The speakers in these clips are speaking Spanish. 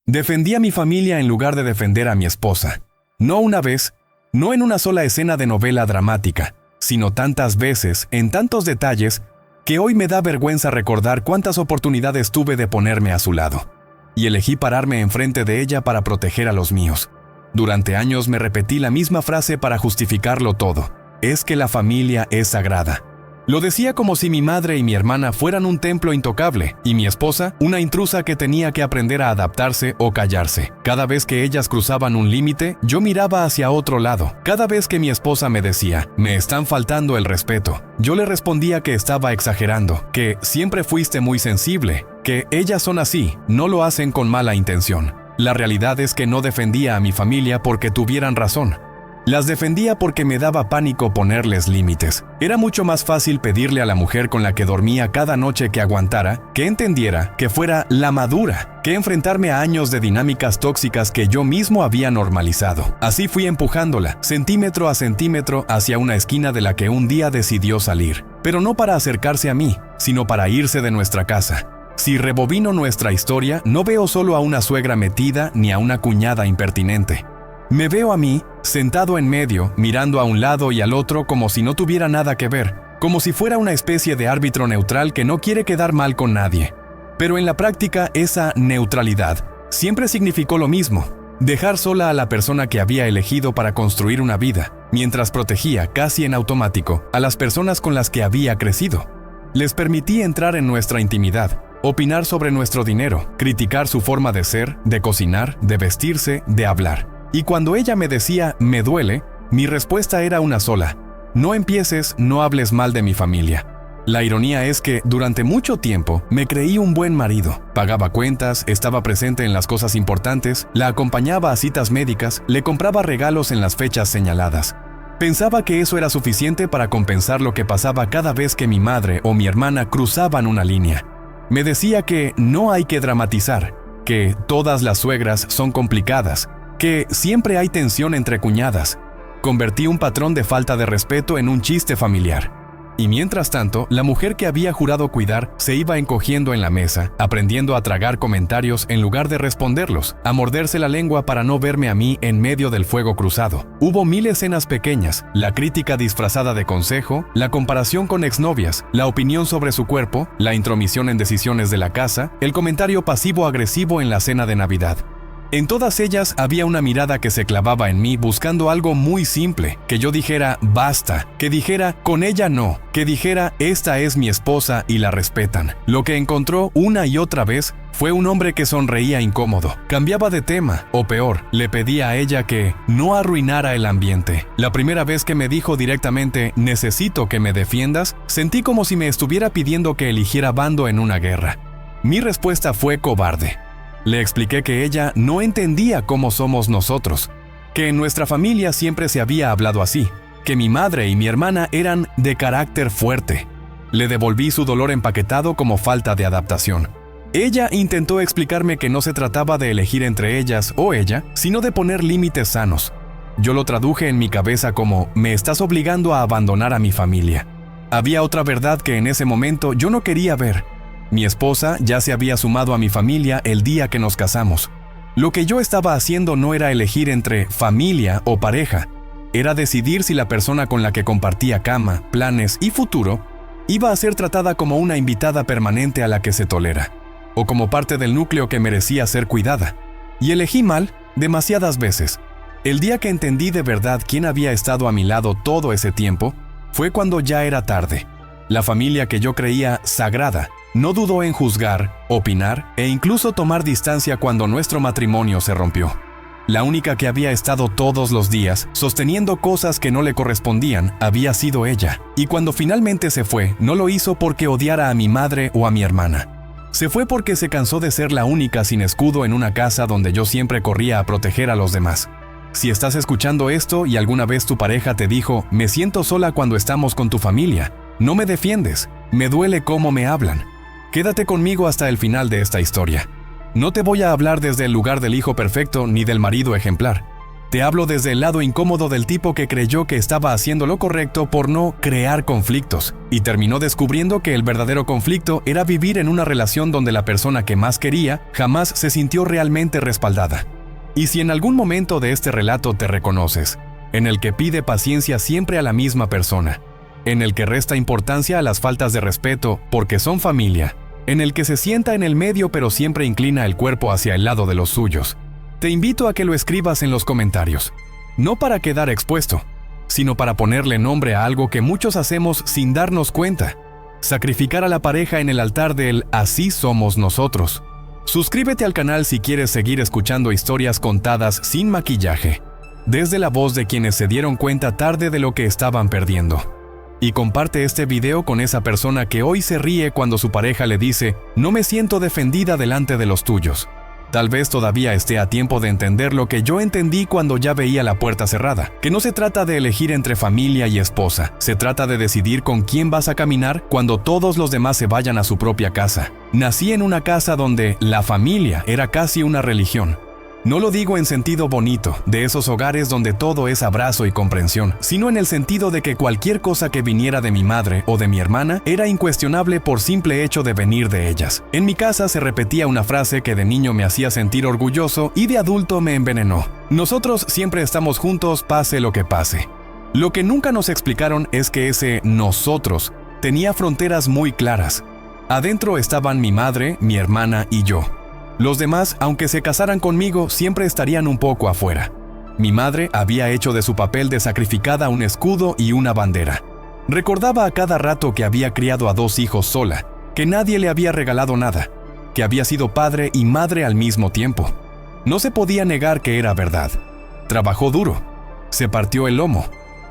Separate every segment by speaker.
Speaker 1: Defendí a mi familia en lugar de defender a mi esposa. No una vez, no en una sola escena de novela dramática, sino tantas veces, en tantos detalles, que hoy me da vergüenza recordar cuántas oportunidades tuve de ponerme a su lado. Y elegí pararme enfrente de ella para proteger a los míos. Durante años me repetí la misma frase para justificarlo todo. Es que la familia es sagrada. Lo decía como si mi madre y mi hermana fueran un templo intocable y mi esposa una intrusa que tenía que aprender a adaptarse o callarse. Cada vez que ellas cruzaban un límite, yo miraba hacia otro lado. Cada vez que mi esposa me decía, me están faltando el respeto, yo le respondía que estaba exagerando, que siempre fuiste muy sensible, que ellas son así, no lo hacen con mala intención. La realidad es que no defendía a mi familia porque tuvieran razón. Las defendía porque me daba pánico ponerles límites. Era mucho más fácil pedirle a la mujer con la que dormía cada noche que aguantara, que entendiera, que fuera la madura, que enfrentarme a años de dinámicas tóxicas que yo mismo había normalizado. Así fui empujándola, centímetro a centímetro, hacia una esquina de la que un día decidió salir. Pero no para acercarse a mí, sino para irse de nuestra casa. Si rebobino nuestra historia, no veo solo a una suegra metida ni a una cuñada impertinente. Me veo a mí, sentado en medio, mirando a un lado y al otro como si no tuviera nada que ver, como si fuera una especie de árbitro neutral que no quiere quedar mal con nadie. Pero en la práctica, esa neutralidad siempre significó lo mismo, dejar sola a la persona que había elegido para construir una vida, mientras protegía, casi en automático, a las personas con las que había crecido. Les permití entrar en nuestra intimidad, opinar sobre nuestro dinero, criticar su forma de ser, de cocinar, de vestirse, de hablar. Y cuando ella me decía, me duele, mi respuesta era una sola: no empieces, no hables mal de mi familia. La ironía es que, durante mucho tiempo, me creí un buen marido. Pagaba cuentas, estaba presente en las cosas importantes, la acompañaba a citas médicas, le compraba regalos en las fechas señaladas. Pensaba que eso era suficiente para compensar lo que pasaba cada vez que mi madre o mi hermana cruzaban una línea. Me decía que no hay que dramatizar, que todas las suegras son complicadas, que siempre hay tensión entre cuñadas. Convertí un patrón de falta de respeto en un chiste familiar. Y mientras tanto, la mujer que había jurado cuidar se iba encogiendo en la mesa, aprendiendo a tragar comentarios en lugar de responderlos, a morderse la lengua para no verme a mí en medio del fuego cruzado. Hubo 1000 escenas pequeñas, la crítica disfrazada de consejo, la comparación con exnovias, la opinión sobre su cuerpo, la intromisión en decisiones de la casa, el comentario pasivo-agresivo en la cena de Navidad. En todas ellas había una mirada que se clavaba en mí buscando algo muy simple, que yo dijera basta, que dijera con ella no, que dijera esta es mi esposa y la respetan. Lo que encontró una y otra vez fue un hombre que sonreía incómodo, cambiaba de tema, o peor, le pedía a ella que no arruinara el ambiente. La primera vez que me dijo directamente necesito que me defiendas, sentí como si me estuviera pidiendo que eligiera bando en una guerra. Mi respuesta fue cobarde. Le expliqué que ella no entendía cómo somos nosotros, que en nuestra familia siempre se había hablado así, que mi madre y mi hermana eran de carácter fuerte. Le devolví su dolor empaquetado como falta de adaptación. Ella intentó explicarme que no se trataba de elegir entre ellas o ella, sino de poner límites sanos. Yo lo traduje en mi cabeza como me estás obligando a abandonar a mi familia. Había otra verdad que en ese momento yo no quería ver. Mi esposa ya se había sumado a mi familia el día que nos casamos. Lo que yo estaba haciendo no era elegir entre familia o pareja, era decidir si la persona con la que compartía cama, planes y futuro iba a ser tratada como una invitada permanente a la que se tolera, o como parte del núcleo que merecía ser cuidada. Y elegí mal demasiadas veces. El día que entendí de verdad quién había estado a mi lado todo ese tiempo, fue cuando ya era tarde. La familia que yo creía sagrada no dudó en juzgar, opinar e incluso tomar distancia cuando nuestro matrimonio se rompió. La única que había estado todos los días sosteniendo cosas que no le correspondían había sido ella. Y cuando finalmente se fue, no lo hizo porque odiara a mi madre o a mi hermana. Se fue porque se cansó de ser la única sin escudo en una casa donde yo siempre corría a proteger a los demás. Si estás escuchando esto y alguna vez tu pareja te dijo, me siento sola cuando estamos con tu familia, no me defiendes, me duele cómo me hablan. Quédate conmigo hasta el final de esta historia. No te voy a hablar desde el lugar del hijo perfecto ni del marido ejemplar. Te hablo desde el lado incómodo del tipo que creyó que estaba haciendo lo correcto por no crear conflictos, y terminó descubriendo que el verdadero conflicto era vivir en una relación donde la persona que más quería jamás se sintió realmente respaldada. Y si en algún momento de este relato te reconoces, en el que pide paciencia siempre a la misma persona, en el que resta importancia a las faltas de respeto porque son familia, en el que se sienta en el medio pero siempre inclina el cuerpo hacia el lado de los suyos, te invito a que lo escribas en los comentarios, no para quedar expuesto, sino para ponerle nombre a algo que muchos hacemos sin darnos cuenta: sacrificar a la pareja en el altar del así somos nosotros. Suscríbete al canal si quieres seguir escuchando historias contadas sin maquillaje, desde la voz de quienes se dieron cuenta tarde de lo que estaban perdiendo. Y comparte este video con esa persona que hoy se ríe cuando su pareja le dice: no me siento defendida delante de los tuyos. Tal vez todavía esté a tiempo de entender lo que yo entendí cuando ya veía la puerta cerrada, que no se trata de elegir entre familia y esposa, se trata de decidir con quién vas a caminar cuando todos los demás se vayan a su propia casa. Nací en una casa donde la familia era casi una religión. No lo digo en sentido bonito, de esos hogares donde todo es abrazo y comprensión, sino en el sentido de que cualquier cosa que viniera de mi madre o de mi hermana era incuestionable por simple hecho de venir de ellas. En mi casa se repetía una frase que de niño me hacía sentir orgulloso y de adulto me envenenó: nosotros siempre estamos juntos, pase lo que pase. Lo que nunca nos explicaron es que ese nosotros tenía fronteras muy claras. Adentro estaban mi madre, mi hermana y yo. Los demás, aunque se casaran conmigo, siempre estarían un poco afuera. Mi madre había hecho de su papel de sacrificada un escudo y una bandera. Recordaba a cada rato que había criado a 2 hijos sola, que nadie le había regalado nada, que había sido padre y madre al mismo tiempo. No se podía negar que era verdad. Trabajó duro, se partió el lomo,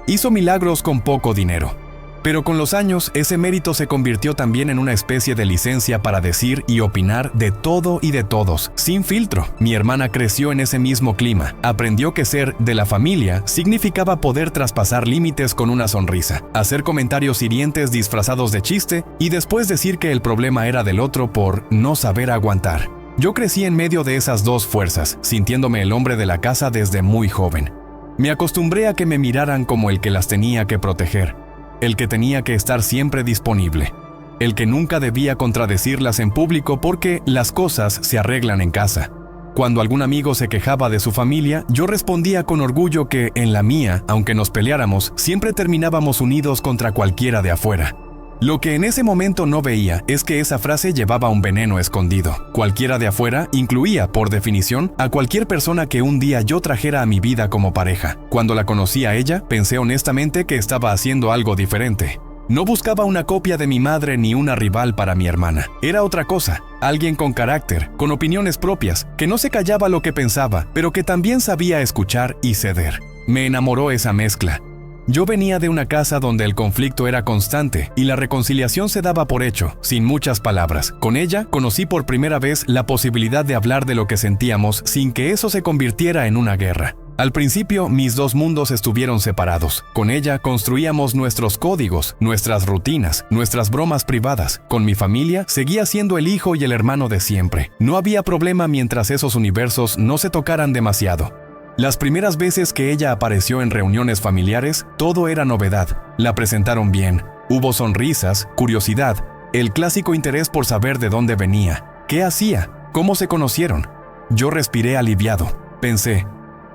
Speaker 1: hizo milagros con poco dinero. Pero con los años, ese mérito se convirtió también en una especie de licencia para decir y opinar de todo y de todos, sin filtro. Mi hermana creció en ese mismo clima. Aprendió que ser de la familia significaba poder traspasar límites con una sonrisa, hacer comentarios hirientes disfrazados de chiste y después decir que el problema era del otro por no saber aguantar. Yo crecí en medio de esas dos fuerzas, sintiéndome el hombre de la casa desde muy joven. Me acostumbré a que me miraran como el que las tenía que proteger, el que tenía que estar siempre disponible, el que nunca debía contradecirlas en público porque las cosas se arreglan en casa. Cuando algún amigo se quejaba de su familia, yo respondía con orgullo que en la mía, aunque nos peleáramos, siempre terminábamos unidos contra cualquiera de afuera. Lo que en ese momento no veía es que esa frase llevaba un veneno escondido. Cualquiera de afuera incluía, por definición, a cualquier persona que un día yo trajera a mi vida como pareja. Cuando la conocí a ella, pensé honestamente que estaba haciendo algo diferente. No buscaba una copia de mi madre ni una rival para mi hermana. Era otra cosa, alguien con carácter, con opiniones propias, que no se callaba lo que pensaba, pero que también sabía escuchar y ceder. Me enamoró esa mezcla. Yo venía de una casa donde el conflicto era constante y la reconciliación se daba por hecho, sin muchas palabras. Con ella conocí por primera vez la posibilidad de hablar de lo que sentíamos sin que eso se convirtiera en una guerra. Al principio, mis dos mundos estuvieron separados. Con ella construíamos nuestros códigos, nuestras rutinas, nuestras bromas privadas. Con mi familia, seguía siendo el hijo y el hermano de siempre. No había problema mientras esos universos no se tocaran demasiado. Las primeras veces que ella apareció en reuniones familiares, todo era novedad. La presentaron bien. Hubo sonrisas, curiosidad, el clásico interés por saber de dónde venía, qué hacía, cómo se conocieron. Yo respiré aliviado. Pensé,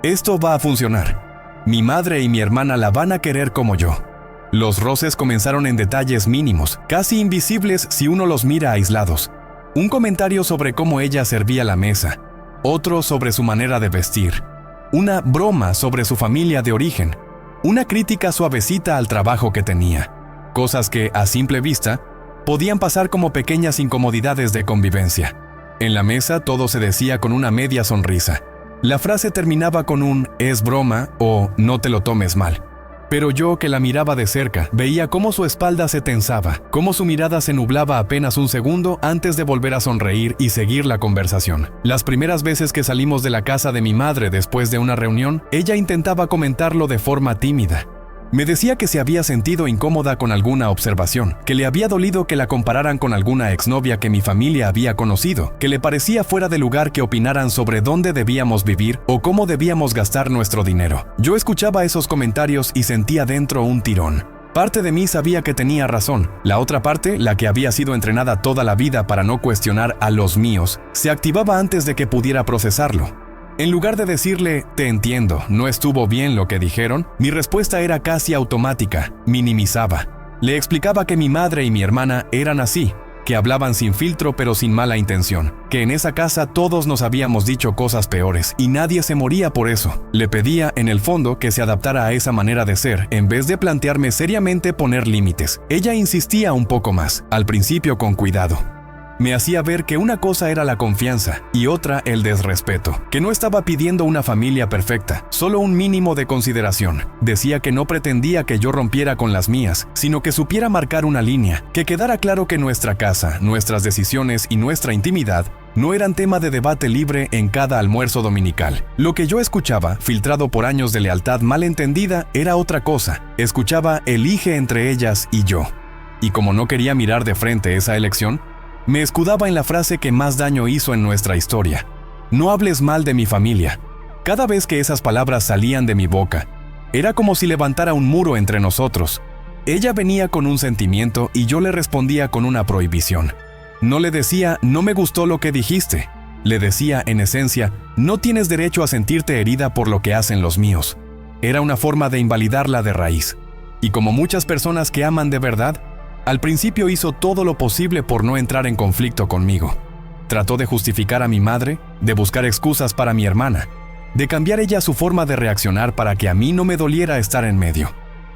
Speaker 1: esto va a funcionar. Mi madre y mi hermana la van a querer como yo. Los roces comenzaron en detalles mínimos, casi invisibles si uno los mira aislados. Un comentario sobre cómo ella servía la mesa, otro sobre su manera de vestir. Una broma sobre su familia de origen, una crítica suavecita al trabajo que tenía. Cosas que, a simple vista, podían pasar como pequeñas incomodidades de convivencia. En la mesa todo se decía con una media sonrisa. La frase terminaba con un «es broma» o «no te lo tomes mal». Pero yo, que la miraba de cerca, veía cómo su espalda se tensaba, cómo su mirada se nublaba apenas un segundo antes de volver a sonreír y seguir la conversación. Las primeras veces que salimos de la casa de mi madre después de una reunión, ella intentaba comentarlo de forma tímida. Me decía que se había sentido incómoda con alguna observación, que le había dolido que la compararan con alguna exnovia que mi familia había conocido, que le parecía fuera de lugar que opinaran sobre dónde debíamos vivir o cómo debíamos gastar nuestro dinero. Yo escuchaba esos comentarios y sentía dentro un tirón. Parte de mí sabía que tenía razón. La otra parte, la que había sido entrenada toda la vida para no cuestionar a los míos, se activaba antes de que pudiera procesarlo. En lugar de decirle, te entiendo, no estuvo bien lo que dijeron, mi respuesta era casi automática, minimizaba. Le explicaba que mi madre y mi hermana eran así, que hablaban sin filtro pero sin mala intención, que en esa casa todos nos habíamos dicho cosas peores y nadie se moría por eso. Le pedía, en el fondo, que se adaptara a esa manera de ser, en vez de plantearme seriamente poner límites. Ella insistía un poco más, al principio con cuidado. Me hacía ver que una cosa era la confianza y otra el desrespeto, que no estaba pidiendo una familia perfecta, solo un mínimo de consideración. Decía que no pretendía que yo rompiera con las mías, sino que supiera marcar una línea, que quedara claro que nuestra casa, nuestras decisiones y nuestra intimidad no eran tema de debate libre en cada almuerzo dominical. Lo que yo escuchaba, filtrado por años de lealtad mal entendida, era otra cosa. Escuchaba elige entre ellas y yo. Y como no quería mirar de frente esa elección, me escudaba en la frase que más daño hizo en nuestra historia. No hables mal de mi familia. Cada vez que esas palabras salían de mi boca, era como si levantara un muro entre nosotros. Ella venía con un sentimiento y yo le respondía con una prohibición. No le decía, no me gustó lo que dijiste. Le decía, en esencia, no tienes derecho a sentirte herida por lo que hacen los míos. Era una forma de invalidarla de raíz. Y como muchas personas que aman de verdad, al principio hizo todo lo posible por no entrar en conflicto conmigo. Trató de justificar a mi madre, de buscar excusas para mi hermana, de cambiar ella su forma de reaccionar para que a mí no me doliera estar en medio.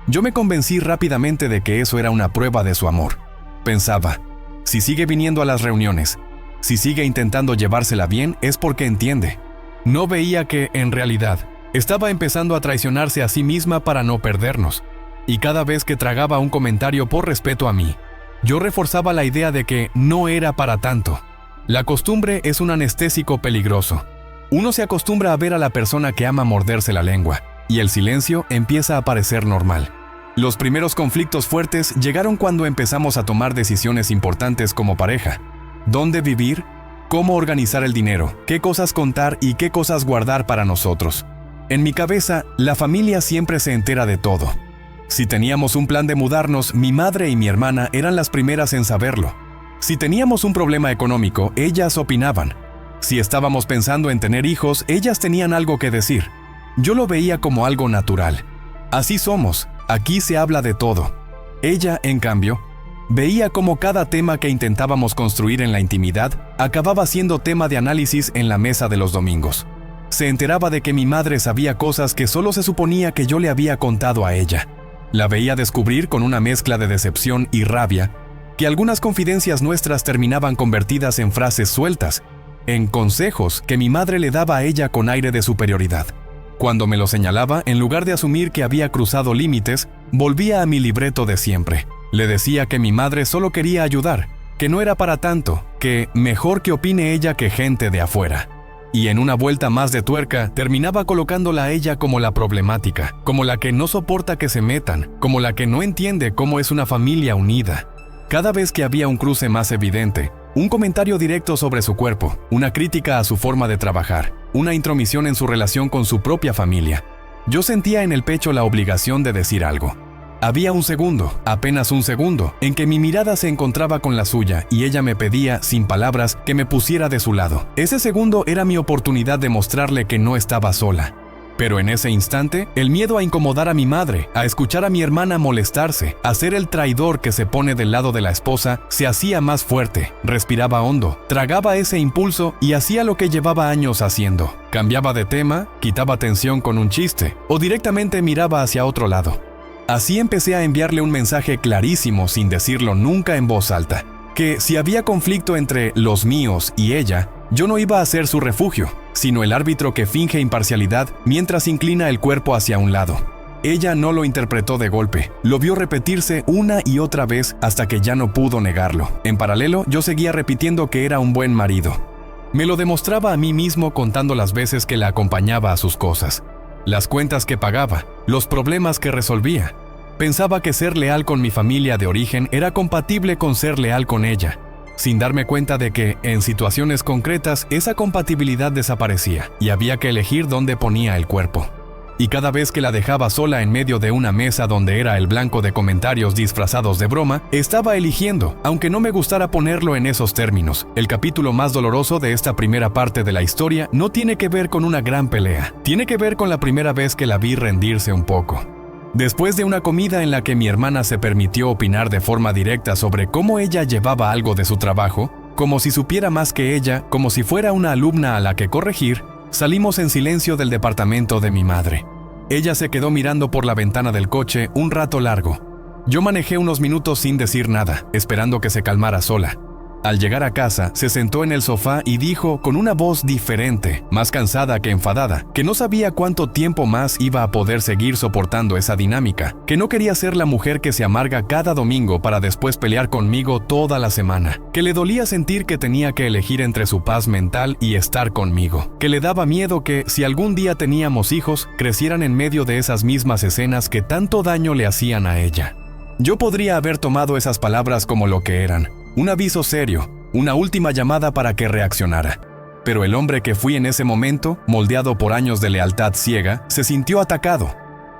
Speaker 1: Yo me convencí rápidamente de que eso era una prueba de su amor. Pensaba, si sigue viniendo a las reuniones, si sigue intentando llevársela bien, es porque entiende. No veía que, en realidad, estaba empezando a traicionarse a sí misma para no perdernos. Y cada vez que tragaba un comentario por respeto a mí, yo reforzaba la idea de que no era para tanto. La costumbre es un anestésico peligroso. Uno se acostumbra a ver a la persona que ama morderse la lengua, y el silencio empieza a parecer normal. Los primeros conflictos fuertes llegaron cuando empezamos a tomar decisiones importantes como pareja. ¿Dónde vivir? ¿Cómo organizar el dinero? ¿Qué cosas contar y qué cosas guardar para nosotros? En mi cabeza, la familia siempre se entera de todo. Si teníamos un plan de mudarnos, mi madre y mi hermana eran las primeras en saberlo. Si teníamos un problema económico, ellas opinaban. Si estábamos pensando en tener hijos, ellas tenían algo que decir. Yo lo veía como algo natural. Así somos, aquí se habla de todo. Ella, en cambio, veía como cada tema que intentábamos construir en la intimidad acababa siendo tema de análisis en la mesa de los domingos. Se enteraba de que mi madre sabía cosas que solo se suponía que yo le había contado a ella. La veía descubrir con una mezcla de decepción y rabia que algunas confidencias nuestras terminaban convertidas en frases sueltas, en consejos que mi madre le daba a ella con aire de superioridad. Cuando me lo señalaba, en lugar de asumir que había cruzado límites, volvía a mi libreto de siempre. Le decía que mi madre solo quería ayudar, que no era para tanto, que mejor que opine ella que gente de afuera. Y en una vuelta más de tuerca, terminaba colocándola a ella como la problemática, como la que no soporta que se metan, como la que no entiende cómo es una familia unida. Cada vez que había un cruce más evidente, un comentario directo sobre su cuerpo, una crítica a su forma de trabajar, una intromisión en su relación con su propia familia, yo sentía en el pecho la obligación de decir algo. Había un segundo, apenas un segundo, en que mi mirada se encontraba con la suya y ella me pedía, sin palabras, que me pusiera de su lado. Ese segundo era mi oportunidad de mostrarle que no estaba sola. Pero en ese instante, el miedo a incomodar a mi madre, a escuchar a mi hermana molestarse, a ser el traidor que se pone del lado de la esposa, se hacía más fuerte. Respiraba hondo, tragaba ese impulso y hacía lo que llevaba años haciendo. Cambiaba de tema, quitaba tensión con un chiste, o directamente miraba hacia otro lado. Así empecé a enviarle un mensaje clarísimo sin decirlo nunca en voz alta, que si había conflicto entre los míos y ella, yo no iba a ser su refugio, sino el árbitro que finge imparcialidad mientras inclina el cuerpo hacia un lado. Ella no lo interpretó de golpe, lo vio repetirse una y otra vez hasta que ya no pudo negarlo. En paralelo, yo seguía repitiendo que era un buen marido. Me lo demostraba a mí mismo contando las veces que la acompañaba a sus cosas, las cuentas que pagaba, los problemas que resolvía. Pensaba que ser leal con mi familia de origen era compatible con ser leal con ella, sin darme cuenta de que, en situaciones concretas, esa compatibilidad desaparecía y había que elegir dónde ponía el cuerpo. Y cada vez que la dejaba sola en medio de una mesa donde era el blanco de comentarios disfrazados de broma, estaba eligiendo, aunque no me gustara ponerlo en esos términos. El capítulo más doloroso de esta primera parte de la historia no tiene que ver con una gran pelea, tiene que ver con la primera vez que la vi rendirse un poco. Después de una comida en la que mi hermana se permitió opinar de forma directa sobre cómo ella llevaba algo de su trabajo, como si supiera más que ella, como si fuera una alumna a la que corregir, salimos en silencio del departamento de mi madre. Ella se quedó mirando por la ventana del coche un rato largo. Yo manejé unos minutos sin decir nada, esperando que se calmara sola. Al llegar a casa, se sentó en el sofá y dijo con una voz diferente, más cansada que enfadada, que no sabía cuánto tiempo más iba a poder seguir soportando esa dinámica, que no quería ser la mujer que se amarga cada domingo para después pelear conmigo toda la semana, que le dolía sentir que tenía que elegir entre su paz mental y estar conmigo, que le daba miedo que, si algún día teníamos hijos, crecieran en medio de esas mismas escenas que tanto daño le hacían a ella. Yo podría haber tomado esas palabras como lo que eran, un aviso serio, una última llamada para que reaccionara. Pero el hombre que fui en ese momento, moldeado por años de lealtad ciega, se sintió atacado.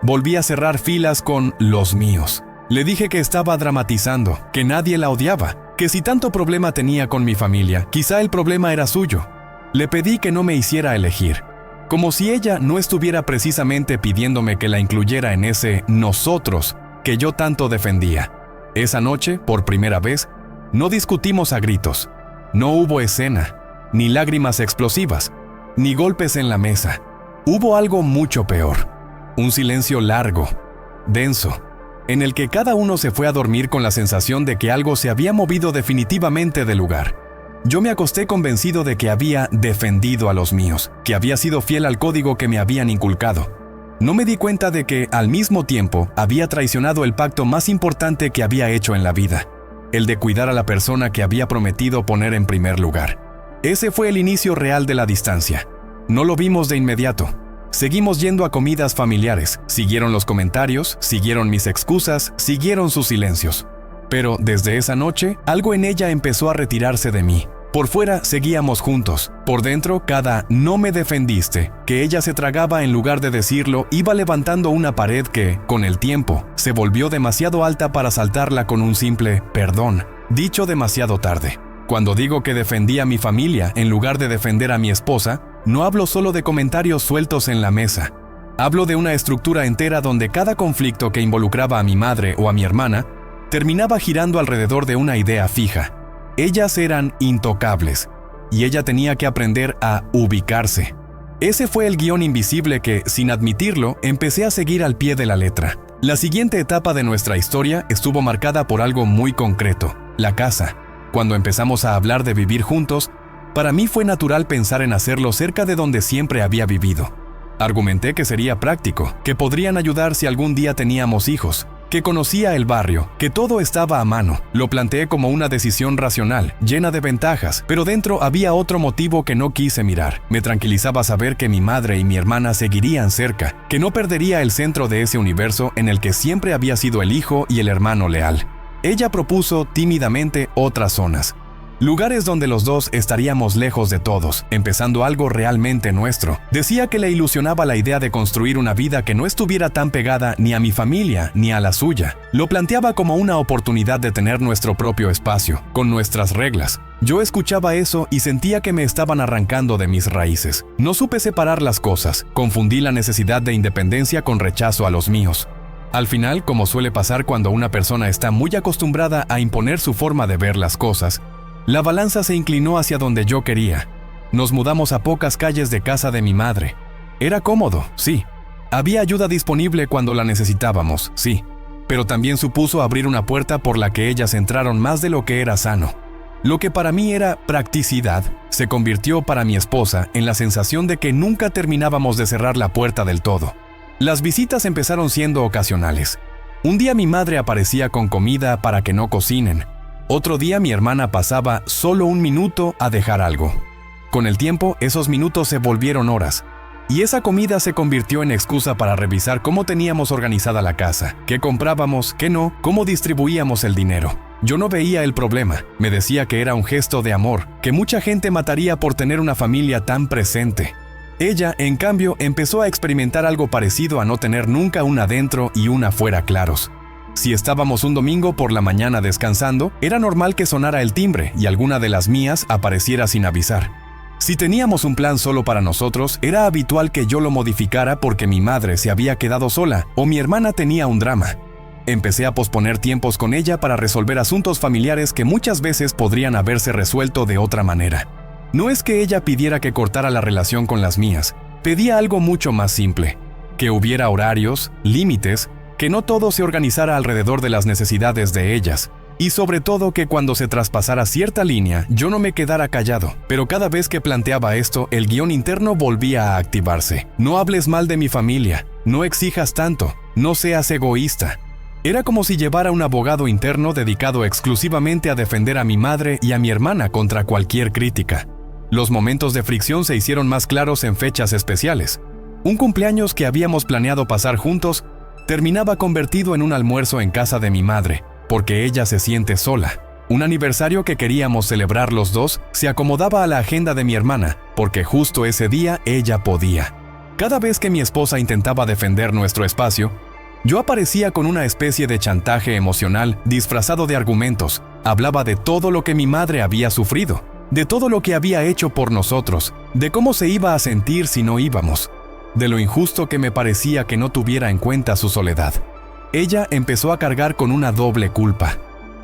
Speaker 1: Volví a cerrar filas con los míos. Le dije que estaba dramatizando, que nadie la odiaba, que si tanto problema tenía con mi familia, quizá el problema era suyo. Le pedí que no me hiciera elegir, como si ella no estuviera precisamente pidiéndome que la incluyera en ese nosotros que yo tanto defendía. Esa noche, por primera vez, no discutimos a gritos, no hubo escena, ni lágrimas explosivas, ni golpes en la mesa. Hubo algo mucho peor, un silencio largo, denso, en el que cada uno se fue a dormir con la sensación de que algo se había movido definitivamente del lugar. Yo me acosté convencido de que había defendido a los míos, que había sido fiel al código que me habían inculcado. No me di cuenta de que, al mismo tiempo, había traicionado el pacto más importante que había hecho en la vida, el de cuidar a la persona que había prometido poner en primer lugar. Ese fue el inicio real de la distancia. No lo vimos de inmediato. Seguimos yendo a comidas familiares, siguieron los comentarios, siguieron mis excusas, siguieron sus silencios. Pero desde esa noche, algo en ella empezó a retirarse de mí. Por fuera seguíamos juntos. Por dentro, cada "no me defendiste" que ella se tragaba en lugar de decirlo iba levantando una pared que, con el tiempo, se volvió demasiado alta para saltarla con un simple "perdón", dicho demasiado tarde. Cuando digo que defendí a mi familia en lugar de defender a mi esposa, no hablo solo de comentarios sueltos en la mesa. Hablo de una estructura entera donde cada conflicto que involucraba a mi madre o a mi hermana terminaba girando alrededor de una idea fija. Ellas eran intocables, y ella tenía que aprender a ubicarse. Ese fue el guión invisible que, sin admitirlo, empecé a seguir al pie de la letra. La siguiente etapa de nuestra historia estuvo marcada por algo muy concreto, la casa. Cuando empezamos a hablar de vivir juntos, para mí fue natural pensar en hacerlo cerca de donde siempre había vivido. Argumenté que sería práctico, que podrían ayudar si algún día teníamos hijos, que conocía el barrio, que todo estaba a mano. Lo planteé como una decisión racional, llena de ventajas, pero dentro había otro motivo que no quise mirar. Me tranquilizaba saber que mi madre y mi hermana seguirían cerca, que no perdería el centro de ese universo en el que siempre había sido el hijo y el hermano leal. Ella propuso tímidamente otras zonas. Lugares donde los dos estaríamos lejos de todos, empezando algo realmente nuestro. Decía que le ilusionaba la idea de construir una vida que no estuviera tan pegada ni a mi familia ni a la suya. Lo planteaba como una oportunidad de tener nuestro propio espacio, con nuestras reglas. Yo escuchaba eso y sentía que me estaban arrancando de mis raíces. No supe separar las cosas, confundí la necesidad de independencia con rechazo a los míos. Al final, como suele pasar cuando una persona está muy acostumbrada a imponer su forma de ver las cosas, la balanza se inclinó hacia donde yo quería. Nos mudamos a pocas calles de casa de mi madre. Era cómodo, sí. Había ayuda disponible cuando la necesitábamos, sí. Pero también supuso abrir una puerta por la que ellas entraron más de lo que era sano. Lo que para mí era practicidad, se convirtió para mi esposa en la sensación de que nunca terminábamos de cerrar la puerta del todo. Las visitas empezaron siendo ocasionales. Un día mi madre aparecía con comida para que no cocinen. Otro día mi hermana pasaba solo un minuto a dejar algo. Con el tiempo, esos minutos se volvieron horas. Y esa comida se convirtió en excusa para revisar cómo teníamos organizada la casa, qué comprábamos, qué no, cómo distribuíamos el dinero. Yo no veía el problema, me decía que era un gesto de amor, que mucha gente mataría por tener una familia tan presente. Ella, en cambio, empezó a experimentar algo parecido a no tener nunca una adentro y una afuera claros. Si estábamos un domingo por la mañana descansando, era normal que sonara el timbre y alguna de las mías apareciera sin avisar. Si teníamos un plan solo para nosotros, era habitual que yo lo modificara porque mi madre se había quedado sola o mi hermana tenía un drama. Empecé a posponer tiempos con ella para resolver asuntos familiares que muchas veces podrían haberse resuelto de otra manera. No es que ella pidiera que cortara la relación con las mías, pedía algo mucho más simple, que hubiera horarios, límites, que no todo se organizara alrededor de las necesidades de ellas. Y sobre todo que cuando se traspasara cierta línea, yo no me quedara callado. Pero cada vez que planteaba esto, el guión interno volvía a activarse. No hables mal de mi familia, no exijas tanto, no seas egoísta. Era como si llevara un abogado interno dedicado exclusivamente a defender a mi madre y a mi hermana contra cualquier crítica. Los momentos de fricción se hicieron más claros en fechas especiales. Un cumpleaños que habíamos planeado pasar juntos terminaba convertido en un almuerzo en casa de mi madre, porque ella se siente sola. Un aniversario que queríamos celebrar los dos se acomodaba a la agenda de mi hermana, porque justo ese día ella podía. Cada vez que mi esposa intentaba defender nuestro espacio, yo aparecía con una especie de chantaje emocional disfrazado de argumentos. Hablaba de todo lo que mi madre había sufrido, de todo lo que había hecho por nosotros, de cómo se iba a sentir si no íbamos, de lo injusto que me parecía que no tuviera en cuenta su soledad. Ella empezó a cargar con una doble culpa.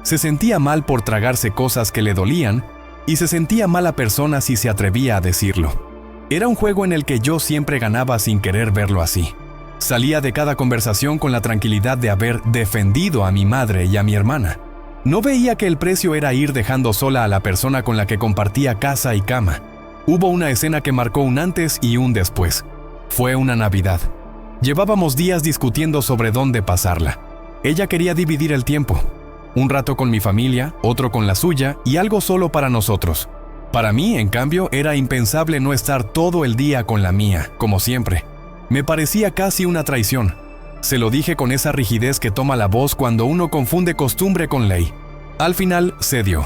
Speaker 1: Se sentía mal por tragarse cosas que le dolían y se sentía mala persona si se atrevía a decirlo. Era un juego en el que yo siempre ganaba sin querer verlo así. Salía de cada conversación con la tranquilidad de haber defendido a mi madre y a mi hermana. No veía que el precio era ir dejando sola a la persona con la que compartía casa y cama. Hubo una escena que marcó un antes y un después. Fue una Navidad. Llevábamos días discutiendo sobre dónde pasarla. Ella quería dividir el tiempo. Un rato con mi familia, otro con la suya y algo solo para nosotros. Para mí, en cambio, era impensable no estar todo el día con la mía, como siempre. Me parecía casi una traición. Se lo dije con esa rigidez que toma la voz cuando uno confunde costumbre con ley. Al final, cedió.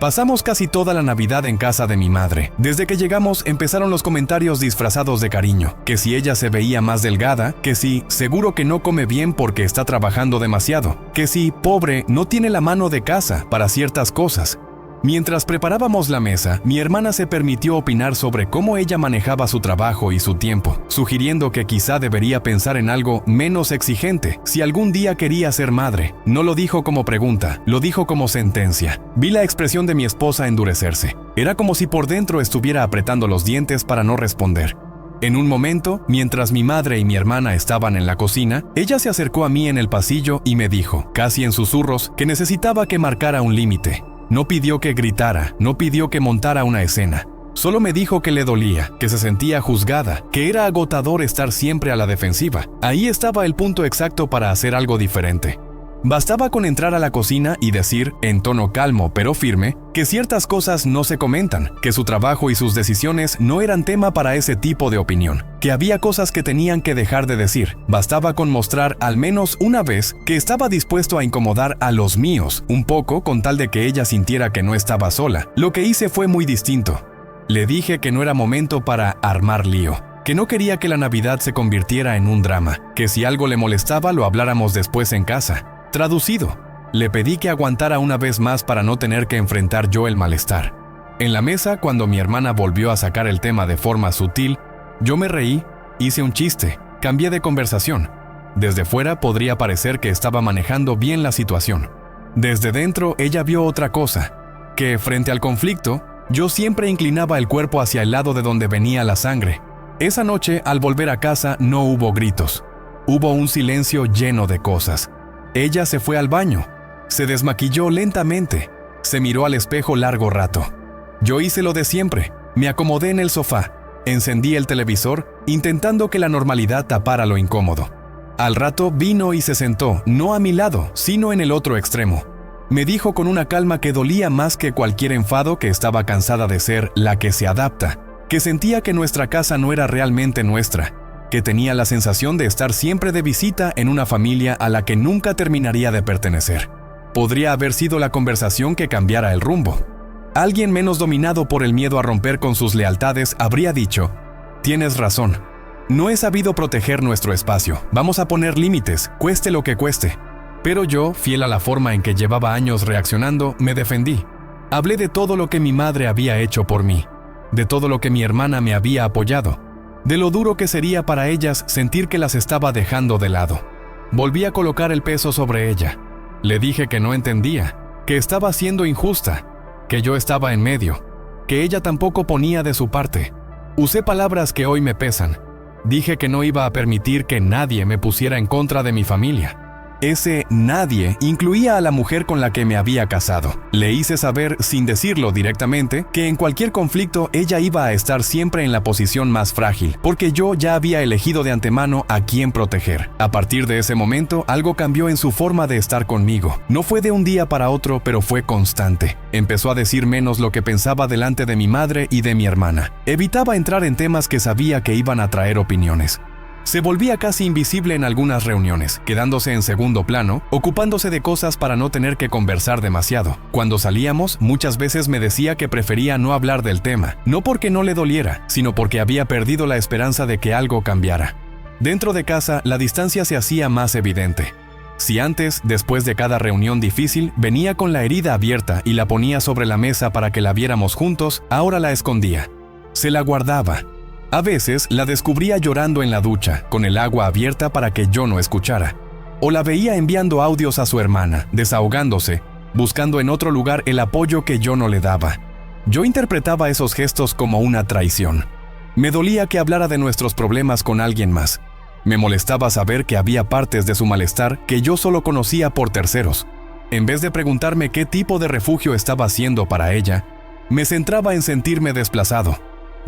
Speaker 1: Pasamos casi toda la Navidad en casa de mi madre. Desde que llegamos empezaron los comentarios disfrazados de cariño, que si ella se veía más delgada, que si seguro que no come bien porque está trabajando demasiado, que si pobre no tiene la mano de casa para ciertas cosas. Mientras preparábamos la mesa, mi hermana se permitió opinar sobre cómo ella manejaba su trabajo y su tiempo, sugiriendo que quizá debería pensar en algo menos exigente si algún día quería ser madre. No lo dijo como pregunta, lo dijo como sentencia. Vi la expresión de mi esposa endurecerse. Era como si por dentro estuviera apretando los dientes para no responder. En un momento, mientras mi madre y mi hermana estaban en la cocina, ella se acercó a mí en el pasillo y me dijo, casi en susurros, que necesitaba que marcara un límite. No pidió que gritara, no pidió que montara una escena. Solo me dijo que le dolía, que se sentía juzgada, que era agotador estar siempre a la defensiva. Ahí estaba el punto exacto para hacer algo diferente. Bastaba con entrar a la cocina y decir, en tono calmo pero firme, que ciertas cosas no se comentan, que su trabajo y sus decisiones no eran tema para ese tipo de opinión, que había cosas que tenían que dejar de decir. Bastaba con mostrar al menos una vez que estaba dispuesto a incomodar a los míos, un poco con tal de que ella sintiera que no estaba sola. Lo que hice fue muy distinto. Le dije que no era momento para armar lío, que no quería que la Navidad se convirtiera en un drama, que si algo le molestaba lo habláramos después en casa. Traducido, le pedí que aguantara una vez más para no tener que enfrentar yo el malestar. En la mesa, cuando mi hermana volvió a sacar el tema de forma sutil, yo me reí, hice un chiste, cambié de conversación. Desde fuera podría parecer que estaba manejando bien la situación. Desde dentro ella vio otra cosa, que frente al conflicto, yo siempre inclinaba el cuerpo hacia el lado de donde venía la sangre. Esa noche, al volver a casa, no hubo gritos. Hubo un silencio lleno de cosas. Ella se fue al baño, se desmaquilló lentamente, se miró al espejo largo rato. Yo hice lo de siempre, me acomodé en el sofá, encendí el televisor, intentando que la normalidad tapara lo incómodo. Al rato vino y se sentó, no a mi lado, sino en el otro extremo. Me dijo con una calma que dolía más que cualquier enfado que estaba cansada de ser la que se adapta. que sentía que nuestra casa no era realmente nuestra, que tenía la sensación de estar siempre de visita en una familia a la que nunca terminaría de pertenecer. Podría haber sido la conversación que cambiara el rumbo. Alguien menos dominado por el miedo a romper con sus lealtades habría dicho: «Tienes razón. No he sabido proteger nuestro espacio. Vamos a poner límites, cueste lo que cueste». Pero yo, fiel a la forma en que llevaba años reaccionando, me defendí. Hablé de todo lo que mi madre había hecho por mí, de todo lo que mi hermana me había apoyado, de lo duro que sería para ellas sentir que las estaba dejando de lado. Volví a colocar el peso sobre ella. Le dije que no entendía, que estaba siendo injusta, que yo estaba en medio, que ella tampoco ponía de su parte. Usé palabras que hoy me pesan. Dije que no iba a permitir que nadie me pusiera en contra de mi familia. Ese nadie incluía a la mujer con la que me había casado. Le hice saber, sin decirlo directamente, que en cualquier conflicto ella iba a estar siempre en la posición más frágil, porque yo ya había elegido de antemano a quién proteger. A partir de ese momento, algo cambió en su forma de estar conmigo. No fue de un día para otro, pero fue constante. Empezó a decir menos lo que pensaba delante de mi madre y de mi hermana. Evitaba entrar en temas que sabía que iban a traer opiniones. Se volvía casi invisible en algunas reuniones, quedándose en segundo plano, ocupándose de cosas para no tener que conversar demasiado. Cuando salíamos, muchas veces me decía que prefería no hablar del tema, no porque no le doliera, sino porque había perdido la esperanza de que algo cambiara. Dentro de casa, la distancia se hacía más evidente. Si antes, después de cada reunión difícil, venía con la herida abierta y la ponía sobre la mesa para que la viéramos juntos, ahora la escondía. Se la guardaba. A veces la descubría llorando en la ducha, con el agua abierta para que yo no escuchara. O la veía enviando audios a su hermana, desahogándose, buscando en otro lugar el apoyo que yo no le daba. Yo interpretaba esos gestos como una traición. Me dolía que hablara de nuestros problemas con alguien más. Me molestaba saber que había partes de su malestar que yo solo conocía por terceros. En vez de preguntarme qué tipo de refugio estaba haciendo para ella, me centraba en sentirme desplazado.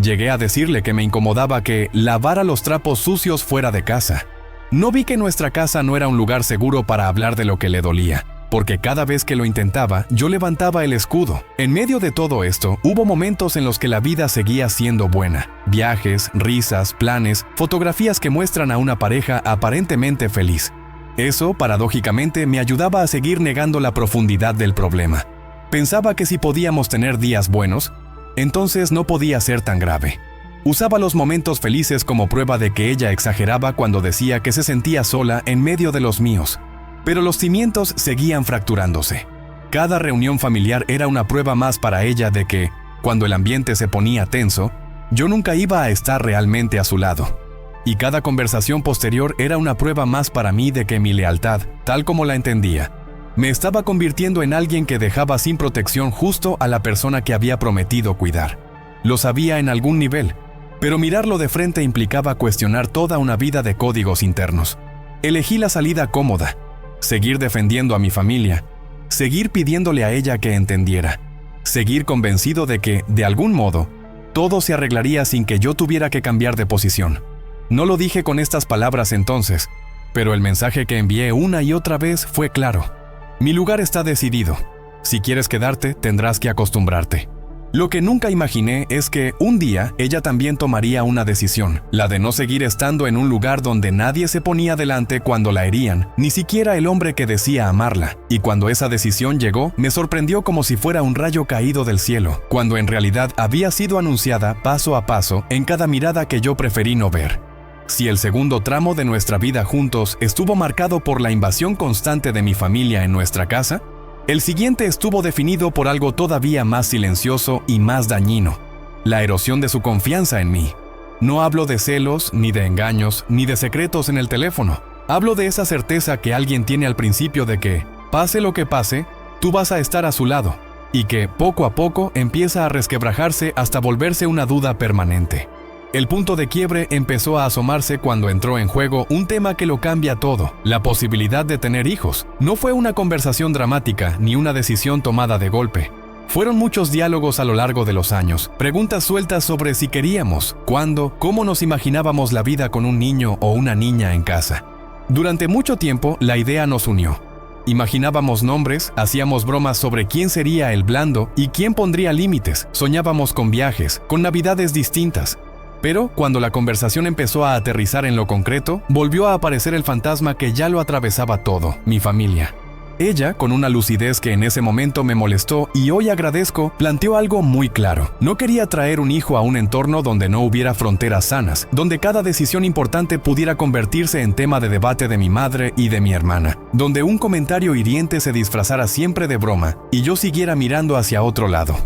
Speaker 1: Llegué a decirle que me incomodaba que lavara los trapos sucios fuera de casa. No vi que nuestra casa no era un lugar seguro para hablar de lo que le dolía, porque cada vez que lo intentaba, yo levantaba el escudo. En medio de todo esto, hubo momentos en los que la vida seguía siendo buena. Viajes, risas, planes, fotografías que muestran a una pareja aparentemente feliz. Eso, paradójicamente, me ayudaba a seguir negando la profundidad del problema. Pensaba que si podíamos tener días buenos, entonces no podía ser tan grave. Usaba los momentos felices como prueba de que ella exageraba cuando decía que se sentía sola en medio de los míos. Pero los cimientos seguían fracturándose. Cada reunión familiar era una prueba más para ella de que, cuando el ambiente se ponía tenso, yo nunca iba a estar realmente a su lado. Y cada conversación posterior era una prueba más para mí de que mi lealtad, tal como la entendía, me estaba convirtiendo en alguien que dejaba sin protección justo a la persona que había prometido cuidar. Lo sabía en algún nivel, pero mirarlo de frente implicaba cuestionar toda una vida de códigos internos. Elegí la salida cómoda, seguir defendiendo a mi familia, seguir pidiéndole a ella que entendiera, seguir convencido de que, de algún modo, todo se arreglaría sin que yo tuviera que cambiar de posición. No lo dije con estas palabras entonces, pero el mensaje que envié una y otra vez fue claro. Mi lugar está decidido. Si quieres quedarte, tendrás que acostumbrarte. Lo que nunca imaginé es que un día ella también tomaría una decisión, la de no seguir estando en un lugar donde nadie se ponía delante cuando la herían, ni siquiera el hombre que decía amarla. Y cuando esa decisión llegó, me sorprendió como si fuera un rayo caído del cielo, cuando en realidad había sido anunciada paso a paso en cada mirada que yo preferí no ver. Si el segundo tramo de nuestra vida juntos estuvo marcado por la invasión constante de mi familia en nuestra casa, el siguiente estuvo definido por algo todavía más silencioso y más dañino: la erosión de su confianza en mí. No hablo de celos, ni de engaños, ni de secretos en el teléfono. Hablo de esa certeza que alguien tiene al principio de que, pase lo que pase, tú vas a estar a su lado, y que poco a poco empieza a resquebrajarse hasta volverse una duda permanente. El punto de quiebre empezó a asomarse cuando entró en juego un tema que lo cambia todo: la posibilidad de tener hijos. No fue una conversación dramática ni una decisión tomada de golpe. Fueron muchos diálogos a lo largo de los años, preguntas sueltas sobre si queríamos, cuándo, cómo nos imaginábamos la vida con un niño o una niña en casa. Durante mucho tiempo la idea nos unió. Imaginábamos nombres, hacíamos bromas sobre quién sería el blando y quién pondría límites, soñábamos con viajes, con navidades distintas. Pero cuando la conversación empezó a aterrizar en lo concreto, volvió a aparecer el fantasma que ya lo atravesaba todo, mi familia. Ella, con una lucidez que en ese momento me molestó y hoy agradezco, planteó algo muy claro. No quería traer un hijo a un entorno donde no hubiera fronteras sanas, donde cada decisión importante pudiera convertirse en tema de debate de mi madre y de mi hermana, donde un comentario hiriente se disfrazara siempre de broma y yo siguiera mirando hacia otro lado.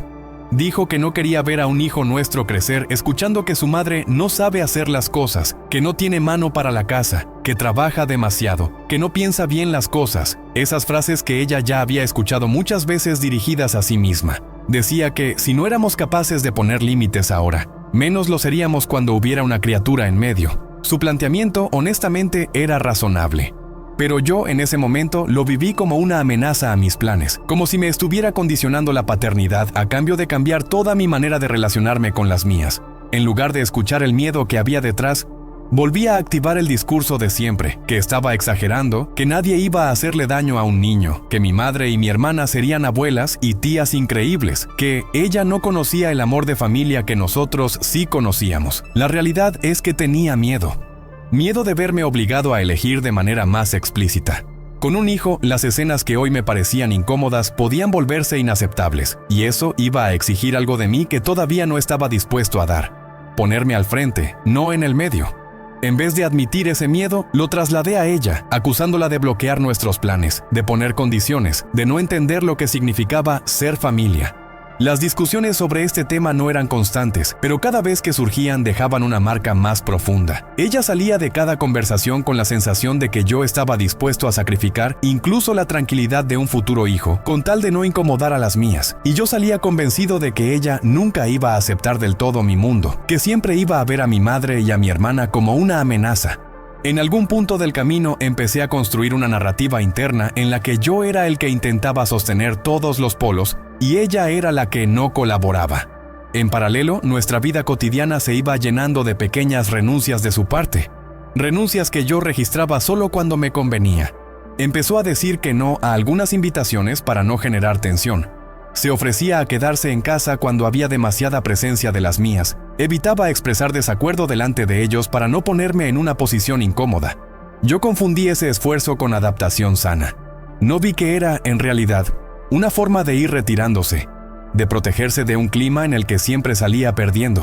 Speaker 1: Dijo que no quería ver a un hijo nuestro crecer escuchando que su madre no sabe hacer las cosas, que no tiene mano para la casa, que trabaja demasiado, que no piensa bien las cosas. Esas frases que ella ya había escuchado muchas veces dirigidas a sí misma. Decía que si no éramos capaces de poner límites ahora, menos lo seríamos cuando hubiera una criatura en medio. Su planteamiento, honestamente, era razonable. Pero yo en ese momento lo viví como una amenaza a mis planes, como si me estuviera condicionando la paternidad a cambio de cambiar toda mi manera de relacionarme con las mías. En lugar de escuchar el miedo que había detrás, volví a activar el discurso de siempre, que estaba exagerando, que nadie iba a hacerle daño a un niño, que mi madre y mi hermana serían abuelas y tías increíbles, que ella no conocía el amor de familia que nosotros sí conocíamos. La realidad es que tenía miedo. Miedo de verme obligado a elegir de manera más explícita. Con un hijo, las escenas que hoy me parecían incómodas podían volverse inaceptables, y eso iba a exigir algo de mí que todavía no estaba dispuesto a dar. Ponerme al frente, no en el medio. En vez de admitir ese miedo, lo trasladé a ella, acusándola de bloquear nuestros planes, de poner condiciones, de no entender lo que significaba ser familia. Las discusiones sobre este tema no eran constantes, pero cada vez que surgían dejaban una marca más profunda. Ella salía de cada conversación con la sensación de que yo estaba dispuesto a sacrificar incluso la tranquilidad de un futuro hijo, con tal de no incomodar a las mías. Y yo salía convencido de que ella nunca iba a aceptar del todo mi mundo, que siempre iba a ver a mi madre y a mi hermana como una amenaza. En algún punto del camino empecé a construir una narrativa interna en la que yo era el que intentaba sostener todos los polos y ella era la que no colaboraba. En paralelo, nuestra vida cotidiana se iba llenando de pequeñas renuncias de su parte, renuncias que yo registraba solo cuando me convenía. Empezó a decir que no a algunas invitaciones para no generar tensión. Se ofrecía a quedarse en casa cuando había demasiada presencia de las mías. Evitaba expresar desacuerdo delante de ellos para no ponerme en una posición incómoda. Yo confundí ese esfuerzo con adaptación sana. No vi que era, en realidad, una forma de ir retirándose, de protegerse de un clima en el que siempre salía perdiendo.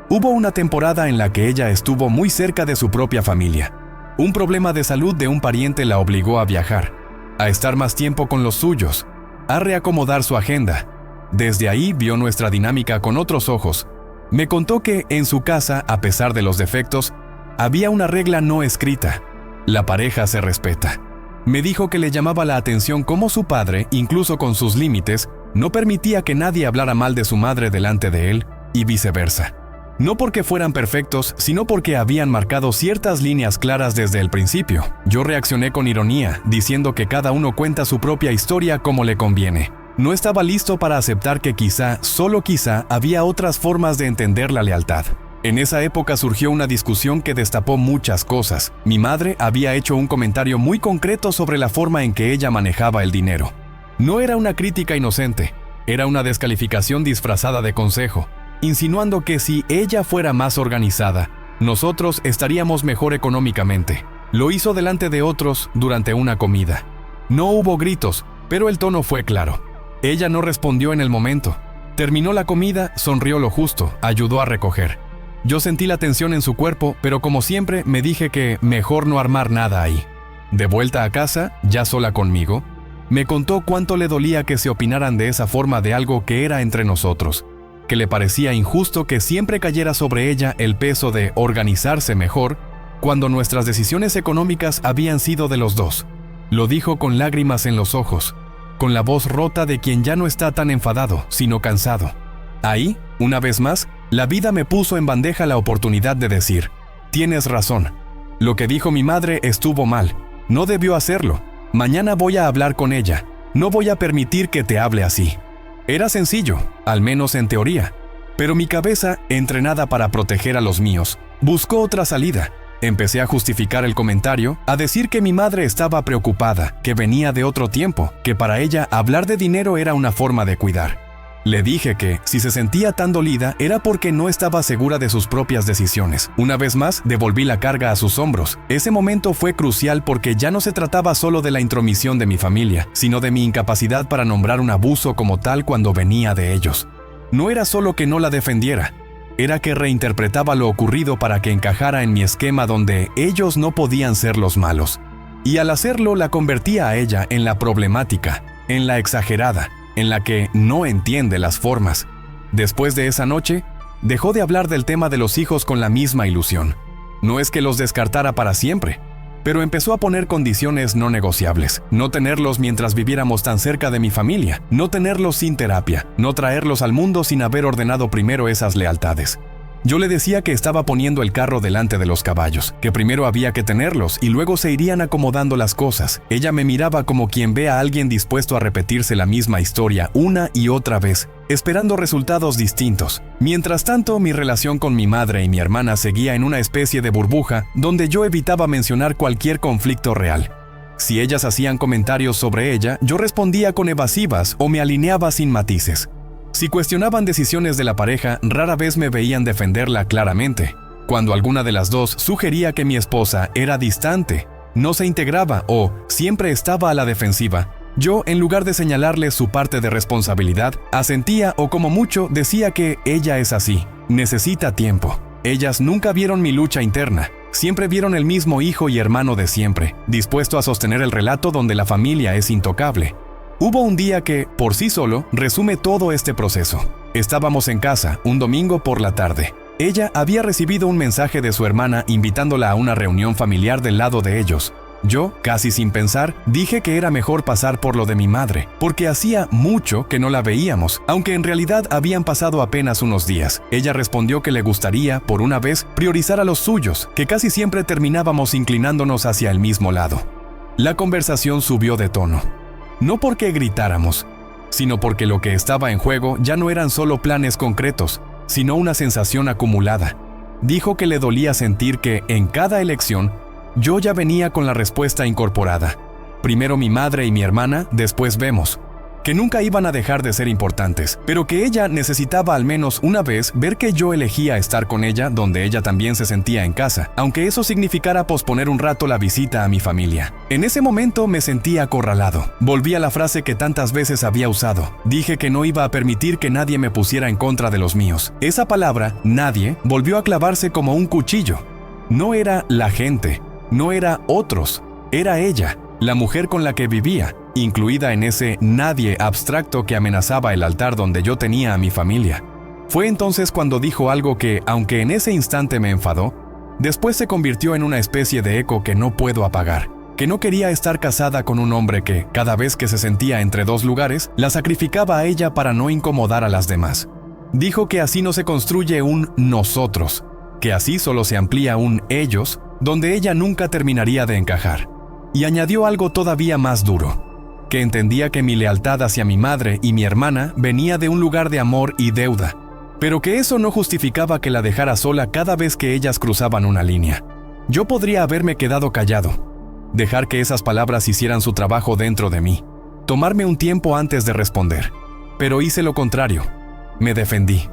Speaker 1: Hubo una temporada en la que ella estuvo muy cerca de su propia familia. Un problema de salud de un pariente la obligó a viajar, a estar más tiempo con los suyos, a reacomodar su agenda. Desde ahí vio nuestra dinámica con otros ojos. Me contó que en su casa, a pesar de los defectos, había una regla no escrita: la pareja se respeta. Me dijo que le llamaba la atención cómo su padre, incluso con sus límites, no permitía que nadie hablara mal de su madre delante de él, y viceversa. No porque fueran perfectos, sino porque habían marcado ciertas líneas claras desde el principio. Yo reaccioné con ironía, diciendo que cada uno cuenta su propia historia como le conviene. No estaba listo para aceptar que quizá, solo quizá, había otras formas de entender la lealtad. En esa época surgió una discusión que destapó muchas cosas. Mi madre había hecho un comentario muy concreto sobre la forma en que ella manejaba el dinero. No era una crítica inocente, era una descalificación disfrazada de consejo, insinuando que si ella fuera más organizada, nosotros estaríamos mejor económicamente. Lo hizo delante de otros durante una comida. No hubo gritos, pero el tono fue claro. Ella no respondió en el momento. Terminó la comida, sonrió lo justo, ayudó a recoger. Yo sentí la tensión en su cuerpo, pero como siempre me dije que mejor no armar nada ahí. De vuelta a casa, ya sola conmigo, me contó cuánto le dolía que se opinaran de esa forma de algo que era entre nosotros, que le parecía injusto que siempre cayera sobre ella el peso de organizarse mejor cuando nuestras decisiones económicas habían sido de los dos. Lo dijo con lágrimas en los ojos, con la voz rota de quien ya no está tan enfadado, sino cansado. Ahí, una vez más, la vida me puso en bandeja la oportunidad de decir: tienes razón, lo que dijo mi madre estuvo mal, no debió hacerlo, mañana voy a hablar con ella, no voy a permitir que te hable así. Era sencillo, al menos en teoría, pero mi cabeza, entrenada para proteger a los míos, buscó otra salida. Empecé a justificar el comentario, a decir que mi madre estaba preocupada, que venía de otro tiempo, que para ella hablar de dinero era una forma de cuidar. Le dije que, si se sentía tan dolida, era porque no estaba segura de sus propias decisiones. Una vez más, devolví la carga a sus hombros. Ese momento fue crucial porque ya no se trataba solo de la intromisión de mi familia, sino de mi incapacidad para nombrar un abuso como tal cuando venía de ellos. No era solo que no la defendiera, era que reinterpretaba lo ocurrido para que encajara en mi esquema donde ellos no podían ser los malos. Y al hacerlo, la convertía a ella en la problemática, en la exagerada, en la que no entiende las formas. Después de esa noche, dejó de hablar del tema de los hijos con la misma ilusión. No es que los descartara para siempre, pero empezó a poner condiciones no negociables. No tenerlos mientras viviéramos tan cerca de mi familia, no tenerlos sin terapia, no traerlos al mundo sin haber ordenado primero esas lealtades. Yo le decía que estaba poniendo el carro delante de los caballos, que primero había que tenerlos y luego se irían acomodando las cosas. Ella me miraba como quien ve a alguien dispuesto a repetirse la misma historia una y otra vez, esperando resultados distintos. Mientras tanto, mi relación con mi madre y mi hermana seguía en una especie de burbuja donde yo evitaba mencionar cualquier conflicto real. Si ellas hacían comentarios sobre ella, yo respondía con evasivas o me alineaba sin matices. Si cuestionaban decisiones de la pareja, rara vez me veían defenderla claramente. Cuando alguna de las dos sugería que mi esposa era distante, no se integraba o siempre estaba a la defensiva, yo, en lugar de señalarle su parte de responsabilidad, asentía o como mucho decía que ella es así, necesita tiempo. Ellas nunca vieron mi lucha interna, siempre vieron el mismo hijo y hermano de siempre, dispuesto a sostener el relato donde la familia es intocable. Hubo un día que, por sí solo, resume todo este proceso. Estábamos en casa, un domingo por la tarde. Ella había recibido un mensaje de su hermana invitándola a una reunión familiar del lado de ellos. Yo, casi sin pensar, dije que era mejor pasar por lo de mi madre, porque hacía mucho que no la veíamos, aunque en realidad habían pasado apenas unos días. Ella respondió que le gustaría, por una vez, priorizar a los suyos, que casi siempre terminábamos inclinándonos hacia el mismo lado. La conversación subió de tono. No porque gritáramos, sino porque lo que estaba en juego ya no eran solo planes concretos, sino una sensación acumulada. Dijo que le dolía sentir que, en cada elección, yo ya venía con la respuesta incorporada. Primero mi madre y mi hermana, después vemos. Que nunca iban a dejar de ser importantes, pero que ella necesitaba al menos una vez ver que yo elegía estar con ella donde ella también se sentía en casa, aunque eso significara posponer un rato la visita a mi familia. En ese momento me sentí acorralado. Volví a la frase que tantas veces había usado. Dije que no iba a permitir que nadie me pusiera en contra de los míos. Esa palabra, nadie, volvió a clavarse como un cuchillo. No era la gente, no era otros, era ella, la mujer con la que vivía, incluida en ese nadie abstracto que amenazaba el altar donde yo tenía a mi familia. Fue entonces cuando dijo algo que, aunque en ese instante me enfadó, después se convirtió en una especie de eco que no puedo apagar, que no quería estar casada con un hombre que, cada vez que se sentía entre dos lugares, la sacrificaba a ella para no incomodar a las demás. Dijo que así no se construye un nosotros, que así solo se amplía un ellos, donde ella nunca terminaría de encajar. Y añadió algo todavía más duro, que entendía que mi lealtad hacia mi madre y mi hermana venía de un lugar de amor y deuda, pero que eso no justificaba que la dejara sola cada vez que ellas cruzaban una línea. Yo podría haberme quedado callado, dejar que esas palabras hicieran su trabajo dentro de mí, tomarme un tiempo antes de responder, pero hice lo contrario. Me defendí.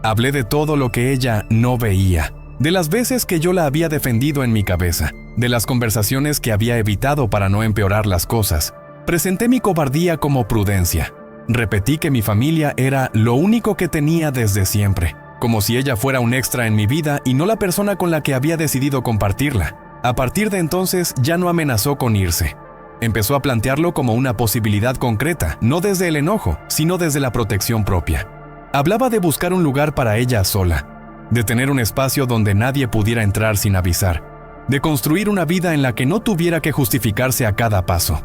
Speaker 1: Hablé de todo lo que ella no veía, de las veces que yo la había defendido en mi cabeza, de las conversaciones que había evitado para no empeorar las cosas. Presenté mi cobardía como prudencia. Repetí que mi familia era lo único que tenía desde siempre, como si ella fuera un extra en mi vida y no la persona con la que había decidido compartirla. A partir de entonces ya no amenazó con irse. Empezó a plantearlo como una posibilidad concreta, no desde el enojo, sino desde la protección propia. Hablaba de buscar un lugar para ella sola, de tener un espacio donde nadie pudiera entrar sin avisar, de construir una vida en la que no tuviera que justificarse a cada paso.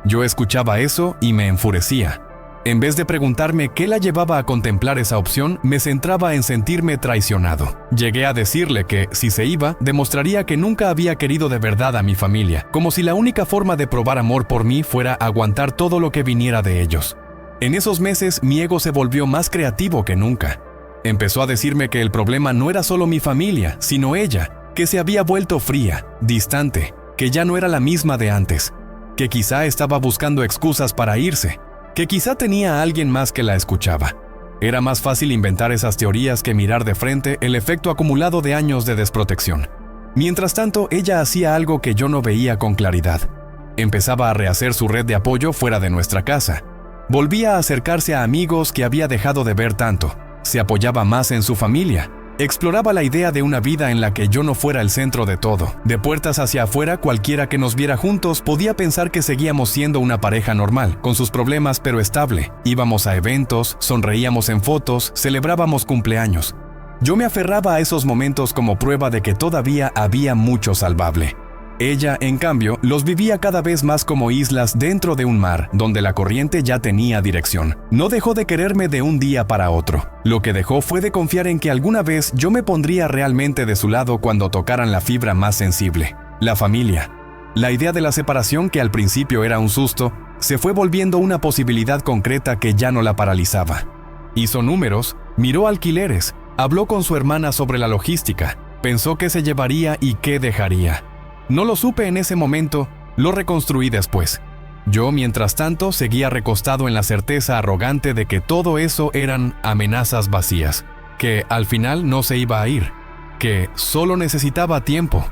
Speaker 1: Yo escuchaba eso y me enfurecía. En vez de preguntarme qué la llevaba a contemplar esa opción, me centraba en sentirme traicionado. Llegué a decirle que, si se iba, demostraría que nunca había querido de verdad a mi familia, como si la única forma de probar amor por mí fuera aguantar todo lo que viniera de ellos. En esos meses, mi ego se volvió más creativo que nunca. Empezó a decirme que el problema no era solo mi familia, sino ella, que se había vuelto fría, distante, que ya no era la misma de antes, que quizá estaba buscando excusas para irse, que quizá tenía a alguien más que la escuchaba. Era más fácil inventar esas teorías que mirar de frente el efecto acumulado de años de desprotección. Mientras tanto, ella hacía algo que yo no veía con claridad. Empezaba a rehacer su red de apoyo fuera de nuestra casa. Volvía a acercarse a amigos que había dejado de ver tanto. Se apoyaba más en su familia. Exploraba la idea de una vida en la que yo no fuera el centro de todo. De puertas hacia afuera, cualquiera que nos viera juntos podía pensar que seguíamos siendo una pareja normal, con sus problemas pero estable. Íbamos a eventos, sonreíamos en fotos, celebrábamos cumpleaños. Yo me aferraba a esos momentos como prueba de que todavía había mucho salvable. Ella, en cambio, los vivía cada vez más como islas dentro de un mar, donde la corriente ya tenía dirección. No dejó de quererme de un día para otro. Lo que dejó fue de confiar en que alguna vez yo me pondría realmente de su lado cuando tocaran la fibra más sensible, la familia. La idea de la separación, que al principio era un susto, se fue volviendo una posibilidad concreta que ya no la paralizaba. Hizo números, miró alquileres, habló con su hermana sobre la logística, pensó qué se llevaría y qué dejaría. No lo supe en ese momento, lo reconstruí después. Yo, mientras tanto, seguía recostado en la certeza arrogante de que todo eso eran amenazas vacías, que al final no se iba a ir, que solo necesitaba tiempo.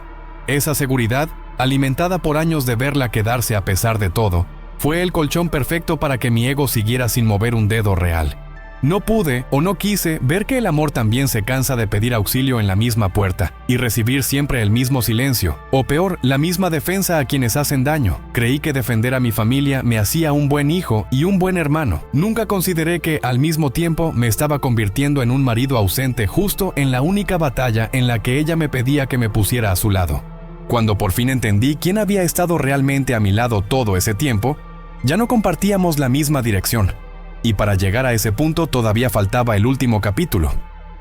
Speaker 1: Esa seguridad, alimentada por años de verla quedarse a pesar de todo, fue el colchón perfecto para que mi ego siguiera sin mover un dedo real. No pude o no quise ver que el amor también se cansa de pedir auxilio en la misma puerta y recibir siempre el mismo silencio, o peor, la misma defensa a quienes hacen daño. Creí que defender a mi familia me hacía un buen hijo y un buen hermano. Nunca consideré que, al mismo tiempo, me estaba convirtiendo en un marido ausente justo en la única batalla en la que ella me pedía que me pusiera a su lado. Cuando por fin entendí quién había estado realmente a mi lado todo ese tiempo, ya no compartíamos la misma dirección. Y para llegar a ese punto todavía faltaba el último capítulo.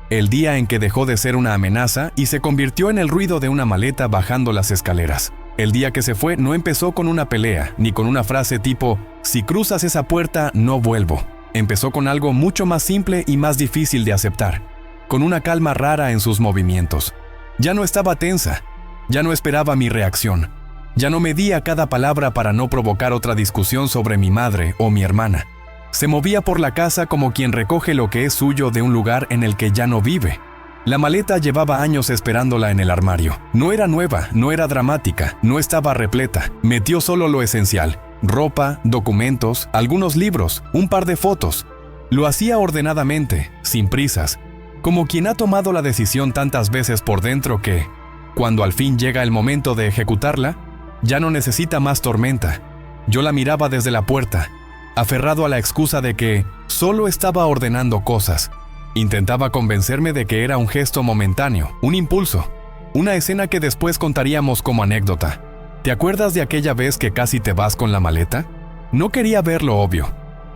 Speaker 1: El día en que dejó de ser una amenaza y se convirtió en el ruido de una maleta bajando las escaleras. El día que se fue no empezó con una pelea, ni con una frase tipo, si cruzas esa puerta, no vuelvo. Empezó con algo mucho más simple y más difícil de aceptar, con una calma rara en sus movimientos. Ya no estaba tensa, ya no esperaba mi reacción, ya no medía cada palabra para no provocar otra discusión sobre mi madre o mi hermana. Se movía por la casa como quien recoge lo que es suyo de un lugar en el que ya no vive. La maleta llevaba años esperándola en el armario. No era nueva, no era dramática, no estaba repleta. Metió solo lo esencial: ropa, documentos, algunos libros, un par de fotos. Lo hacía ordenadamente, sin prisas, como quien ha tomado la decisión tantas veces por dentro que, cuando al fin llega el momento de ejecutarla, ya no necesita más tormenta. Yo la miraba desde la puerta, aferrado a la excusa de que solo estaba ordenando cosas. Intentaba convencerme de que era un gesto momentáneo, un impulso, una escena que después contaríamos como anécdota. ¿Te acuerdas de aquella vez que casi te vas con la maleta? No quería ver lo obvio.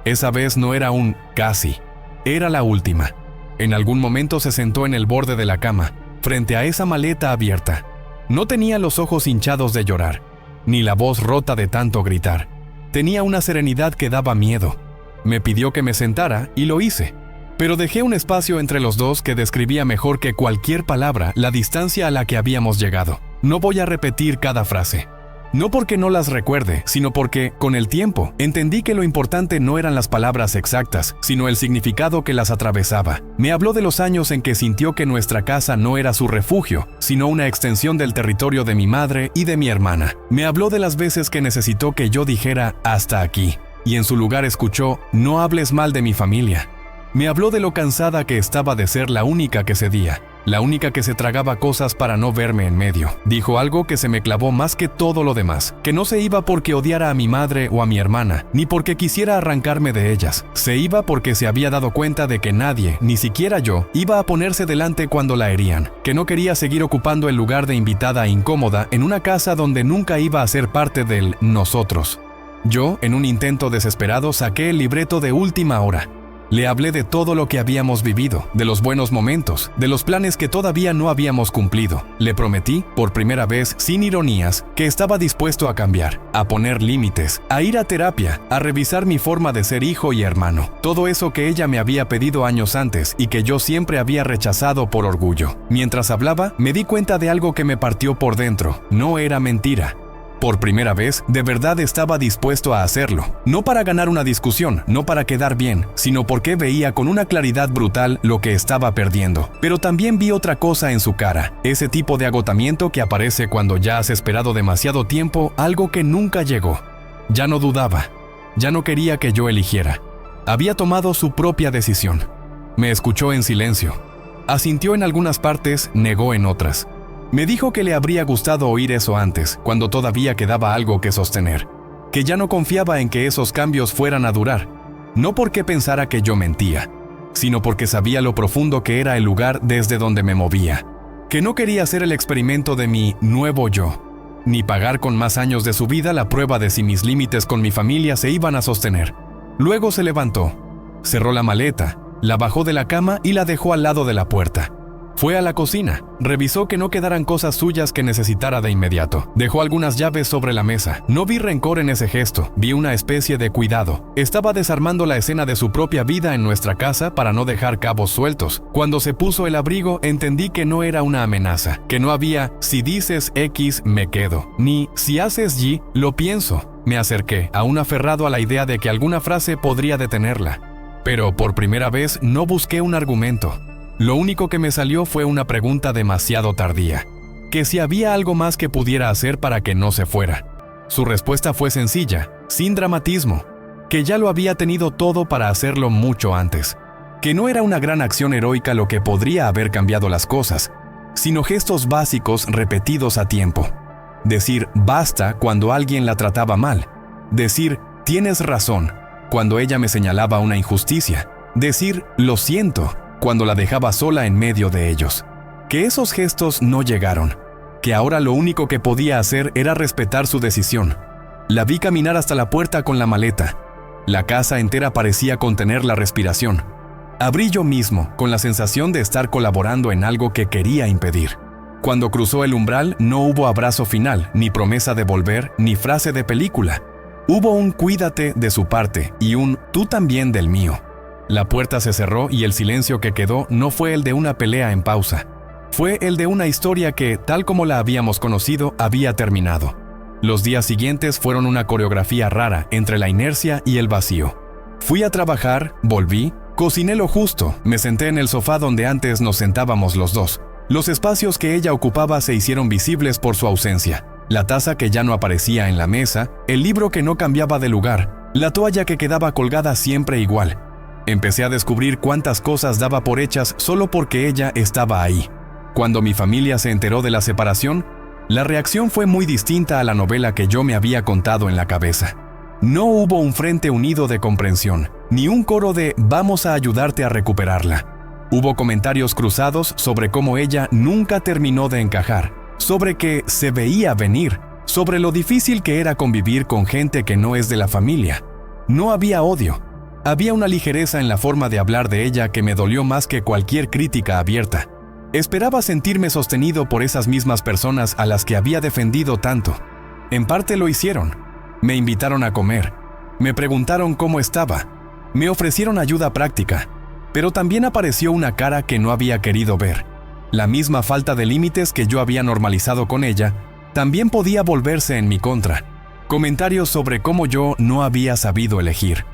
Speaker 1: Esa vez no era un casi, era la última. En algún momento se sentó en el borde de la cama, frente a esa maleta abierta. No tenía los ojos hinchados de llorar, ni la voz rota de tanto gritar. Tenía una serenidad que daba miedo. Me pidió que me sentara y lo hice, pero dejé un espacio entre los dos que describía mejor que cualquier palabra la distancia a la que habíamos llegado. No voy a repetir cada frase. No porque no las recuerde, sino porque, con el tiempo, entendí que lo importante no eran las palabras exactas, sino el significado que las atravesaba. Me habló de los años en que sintió que nuestra casa no era su refugio, sino una extensión del territorio de mi madre y de mi hermana. Me habló de las veces que necesitó que yo dijera hasta aquí, y en su lugar escuchó, no hables mal de mi familia. Me habló de lo cansada que estaba de ser la única que cedía, la única que se tragaba cosas para no verme en medio. Dijo algo que se me clavó más que todo lo demás, que no se iba porque odiara a mi madre o a mi hermana, ni porque quisiera arrancarme de ellas. Se iba porque se había dado cuenta de que nadie, ni siquiera yo, iba a ponerse delante cuando la herían, que no quería seguir ocupando el lugar de invitada incómoda en una casa donde nunca iba a ser parte del nosotros. Yo, en un intento desesperado, saqué el libreto de última hora. Le hablé de todo lo que habíamos vivido, de los buenos momentos, de los planes que todavía no habíamos cumplido. Le prometí, por primera vez, sin ironías, que estaba dispuesto a cambiar, a poner límites, a ir a terapia, a revisar mi forma de ser hijo y hermano. Todo eso que ella me había pedido años antes y que yo siempre había rechazado por orgullo. Mientras hablaba, me di cuenta de algo que me partió por dentro. No era mentira. Por primera vez, de verdad estaba dispuesto a hacerlo. No para ganar una discusión, no para quedar bien, sino porque veía con una claridad brutal lo que estaba perdiendo. Pero también vi otra cosa en su cara, ese tipo de agotamiento que aparece cuando ya has esperado demasiado tiempo algo que nunca llegó. Ya no dudaba, ya no quería que yo eligiera. Había tomado su propia decisión. Me escuchó en silencio. Asintió en algunas partes, negó en otras. Me dijo que le habría gustado oír eso antes, cuando todavía quedaba algo que sostener, que ya no confiaba en que esos cambios fueran a durar, no porque pensara que yo mentía, sino porque sabía lo profundo que era el lugar desde donde me movía, que no quería hacer el experimento de mi nuevo yo, ni pagar con más años de su vida la prueba de si mis límites con mi familia se iban a sostener. Luego se levantó, cerró la maleta, la bajó de la cama y la dejó al lado de la puerta. Fue a la cocina, revisó que no quedaran cosas suyas que necesitara de inmediato. Dejó algunas llaves sobre la mesa. No vi rencor en ese gesto, vi una especie de cuidado. Estaba desarmando la escena de su propia vida en nuestra casa para no dejar cabos sueltos. Cuando se puso el abrigo, entendí que no era una amenaza, que no había si dices X me quedo, ni si haces Y lo pienso. Me acerqué, aún aferrado a la idea de que alguna frase podría detenerla. Pero por primera vez no busqué un argumento. Lo único que me salió fue una pregunta demasiado tardía, que si había algo más que pudiera hacer para que no se fuera. Su respuesta fue sencilla, sin dramatismo, que ya lo había tenido todo para hacerlo mucho antes, que no era una gran acción heroica lo que podría haber cambiado las cosas, sino gestos básicos repetidos a tiempo. Decir basta cuando alguien la trataba mal, decir tienes razón cuando ella me señalaba una injusticia, decir lo siento cuando la dejaba sola en medio de ellos. Que esos gestos no llegaron, que ahora lo único que podía hacer era respetar su decisión. La vi caminar hasta la puerta con la maleta. La casa entera parecía contener la respiración. Abrí yo mismo, con la sensación de estar colaborando en algo que quería impedir. Cuando cruzó el umbral, no hubo abrazo final, ni promesa de volver, ni frase de película. Hubo un cuídate de su parte y un tú también del mío. La puerta se cerró y el silencio que quedó no fue el de una pelea en pausa. Fue el de una historia que, tal como la habíamos conocido, había terminado. Los días siguientes fueron una coreografía rara entre la inercia y el vacío. Fui a trabajar, volví, cociné lo justo, me senté en el sofá donde antes nos sentábamos los dos. Los espacios que ella ocupaba se hicieron visibles por su ausencia. La taza que ya no aparecía en la mesa, el libro que no cambiaba de lugar, la toalla que quedaba colgada siempre igual. Empecé a descubrir cuántas cosas daba por hechas solo porque ella estaba ahí. Cuando mi familia se enteró de la separación, la reacción fue muy distinta a la novela que yo me había contado en la cabeza. No hubo un frente unido de comprensión, ni un coro de vamos a ayudarte a recuperarla. Hubo comentarios cruzados sobre cómo ella nunca terminó de encajar, sobre que se veía venir, sobre lo difícil que era convivir con gente que no es de la familia. No había odio. Había una ligereza en la forma de hablar de ella que me dolió más que cualquier crítica abierta. Esperaba sentirme sostenido por esas mismas personas a las que había defendido tanto. En parte lo hicieron. Me invitaron a comer. Me preguntaron cómo estaba. Me ofrecieron ayuda práctica. Pero también apareció una cara que no había querido ver. La misma falta de límites que yo había normalizado con ella, también podía volverse en mi contra. Comentarios sobre cómo yo no había sabido elegir.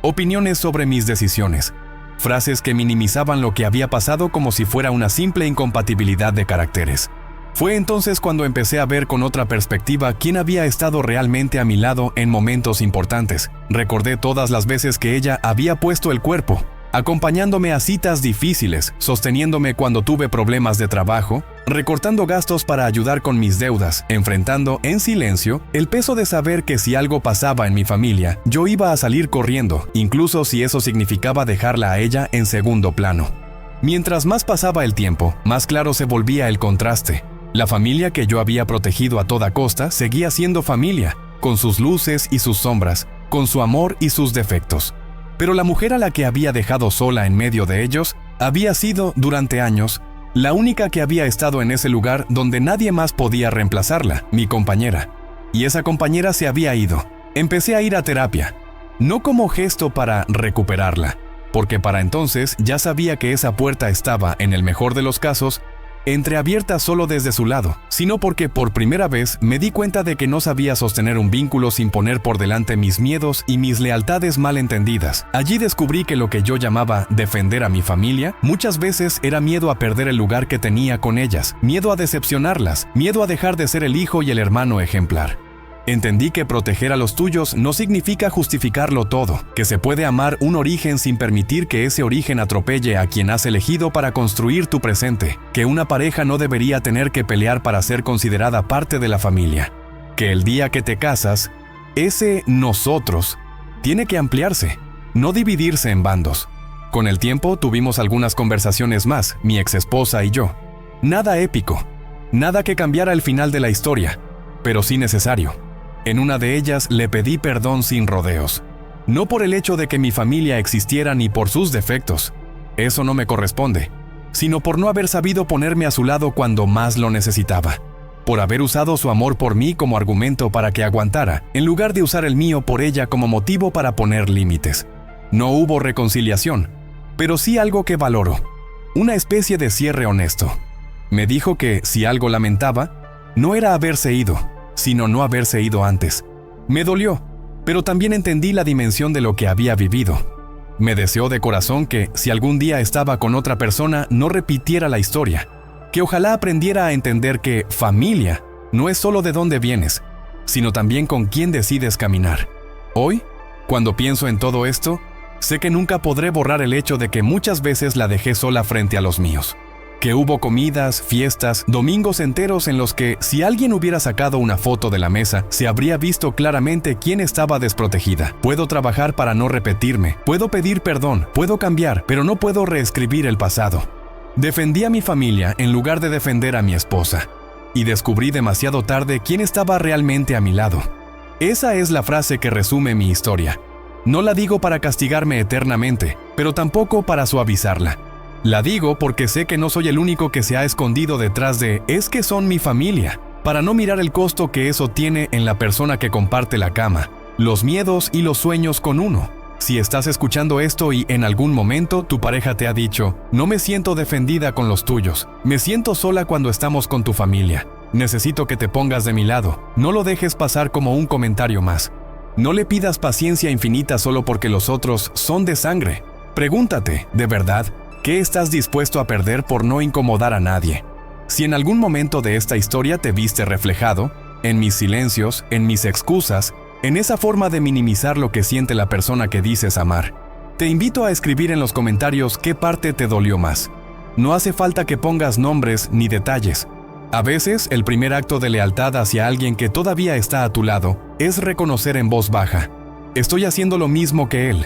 Speaker 1: Opiniones sobre mis decisiones. Frases que minimizaban lo que había pasado como si fuera una simple incompatibilidad de caracteres. Fue entonces cuando empecé a ver con otra perspectiva quién había estado realmente a mi lado en momentos importantes. Recordé todas las veces que ella había puesto el cuerpo, acompañándome a citas difíciles, sosteniéndome cuando tuve problemas de trabajo, recortando gastos para ayudar con mis deudas, enfrentando en silencio el peso de saber que si algo pasaba en mi familia, yo iba a salir corriendo, incluso si eso significaba dejarla a ella en segundo plano. Mientras más pasaba el tiempo, más claro se volvía el contraste. La familia que yo había protegido a toda costa seguía siendo familia, con sus luces y sus sombras, con su amor y sus defectos. Pero la mujer a la que había dejado sola en medio de ellos había sido, durante años, la única que había estado en ese lugar donde nadie más podía reemplazarla, mi compañera. Y esa compañera se había ido. Empecé a ir a terapia, no como gesto para recuperarla, porque para entonces ya sabía que esa puerta estaba, en el mejor de los casos, entreabierta solo desde su lado, sino porque por primera vez me di cuenta de que no sabía sostener un vínculo sin poner por delante mis miedos y mis lealtades mal entendidas. Allí descubrí que lo que yo llamaba defender a mi familia, muchas veces era miedo a perder el lugar que tenía con ellas, miedo a decepcionarlas, miedo a dejar de ser el hijo y el hermano ejemplar. Entendí que proteger a los tuyos no significa justificarlo todo, que se puede amar un origen sin permitir que ese origen atropelle a quien has elegido para construir tu presente, que una pareja no debería tener que pelear para ser considerada parte de la familia, que el día que te casas, ese nosotros tiene que ampliarse, no dividirse en bandos. Con el tiempo tuvimos algunas conversaciones más, mi exesposa y yo. Nada épico, nada que cambiara el final de la historia, pero sí necesario. En una de ellas le pedí perdón sin rodeos. No por el hecho de que mi familia existiera ni por sus defectos, eso no me corresponde, sino por no haber sabido ponerme a su lado cuando más lo necesitaba. Por haber usado su amor por mí como argumento para que aguantara, en lugar de usar el mío por ella como motivo para poner límites. No hubo reconciliación, pero sí algo que valoro. Una especie de cierre honesto. Me dijo que, si algo lamentaba, no era haberse ido, sino no haberse ido antes. Me dolió, pero también entendí la dimensión de lo que había vivido. Me deseó de corazón que, si algún día estaba con otra persona, no repitiera la historia, que ojalá aprendiera a entender que familia no es solo de dónde vienes, sino también con quién decides caminar. Hoy, cuando pienso en todo esto, sé que nunca podré borrar el hecho de que muchas veces la dejé sola frente a los míos. Que hubo comidas, fiestas, domingos enteros en los que, si alguien hubiera sacado una foto de la mesa, se habría visto claramente quién estaba desprotegida. Puedo trabajar para no repetirme, puedo pedir perdón, puedo cambiar, pero no puedo reescribir el pasado. Defendí a mi familia en lugar de defender a mi esposa, y descubrí demasiado tarde quién estaba realmente a mi lado. Esa es la frase que resume mi historia. No la digo para castigarme eternamente, pero tampoco para suavizarla. La digo porque sé que no soy el único que se ha escondido detrás de «es que son mi familia», para no mirar el costo que eso tiene en la persona que comparte la cama, los miedos y los sueños con uno. Si estás escuchando esto y en algún momento tu pareja te ha dicho «no me siento defendida con los tuyos, me siento sola cuando estamos con tu familia, necesito que te pongas de mi lado», no lo dejes pasar como un comentario más. No le pidas paciencia infinita solo porque los otros son de sangre. Pregúntate, ¿de verdad? ¿Qué estás dispuesto a perder por no incomodar a nadie? Si en algún momento de esta historia te viste reflejado, en mis silencios, en mis excusas, en esa forma de minimizar lo que siente la persona que dices amar, te invito a escribir en los comentarios qué parte te dolió más. No hace falta que pongas nombres ni detalles. A veces, el primer acto de lealtad hacia alguien que todavía está a tu lado es reconocer en voz baja: «Estoy haciendo lo mismo que él».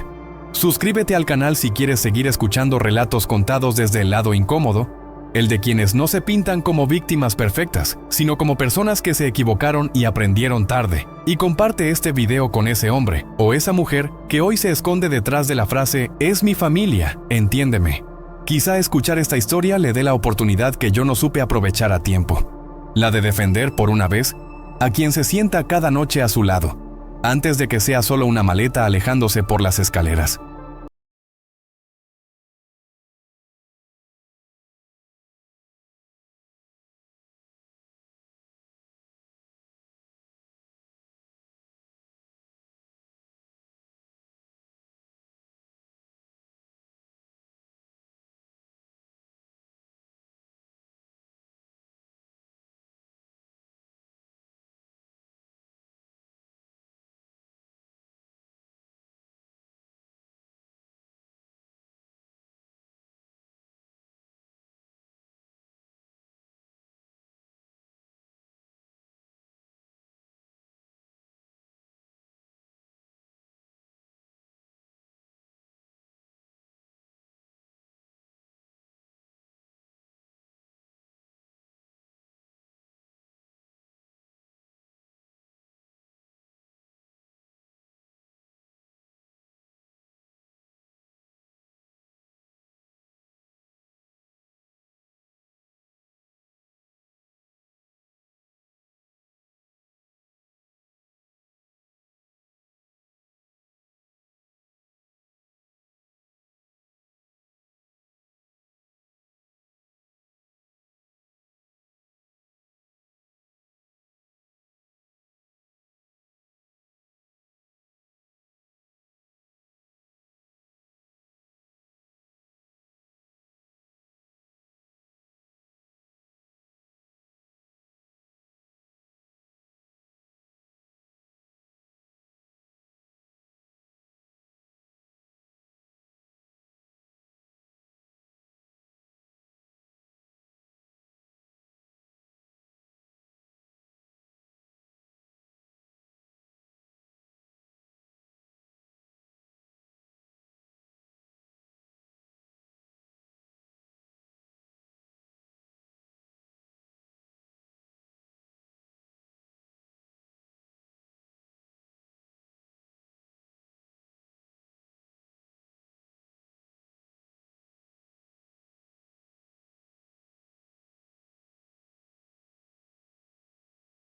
Speaker 1: Suscríbete al canal si quieres seguir escuchando relatos contados desde el lado incómodo, el de quienes no se pintan como víctimas perfectas, sino como personas que se equivocaron y aprendieron tarde. Y comparte este video con ese hombre o esa mujer que hoy se esconde detrás de la frase «es mi familia, entiéndeme». Quizá escuchar esta historia le dé la oportunidad que yo no supe aprovechar a tiempo. La de defender, por una vez, a quien se sienta cada noche a su lado, antes de que sea solo una maleta alejándose por las escaleras.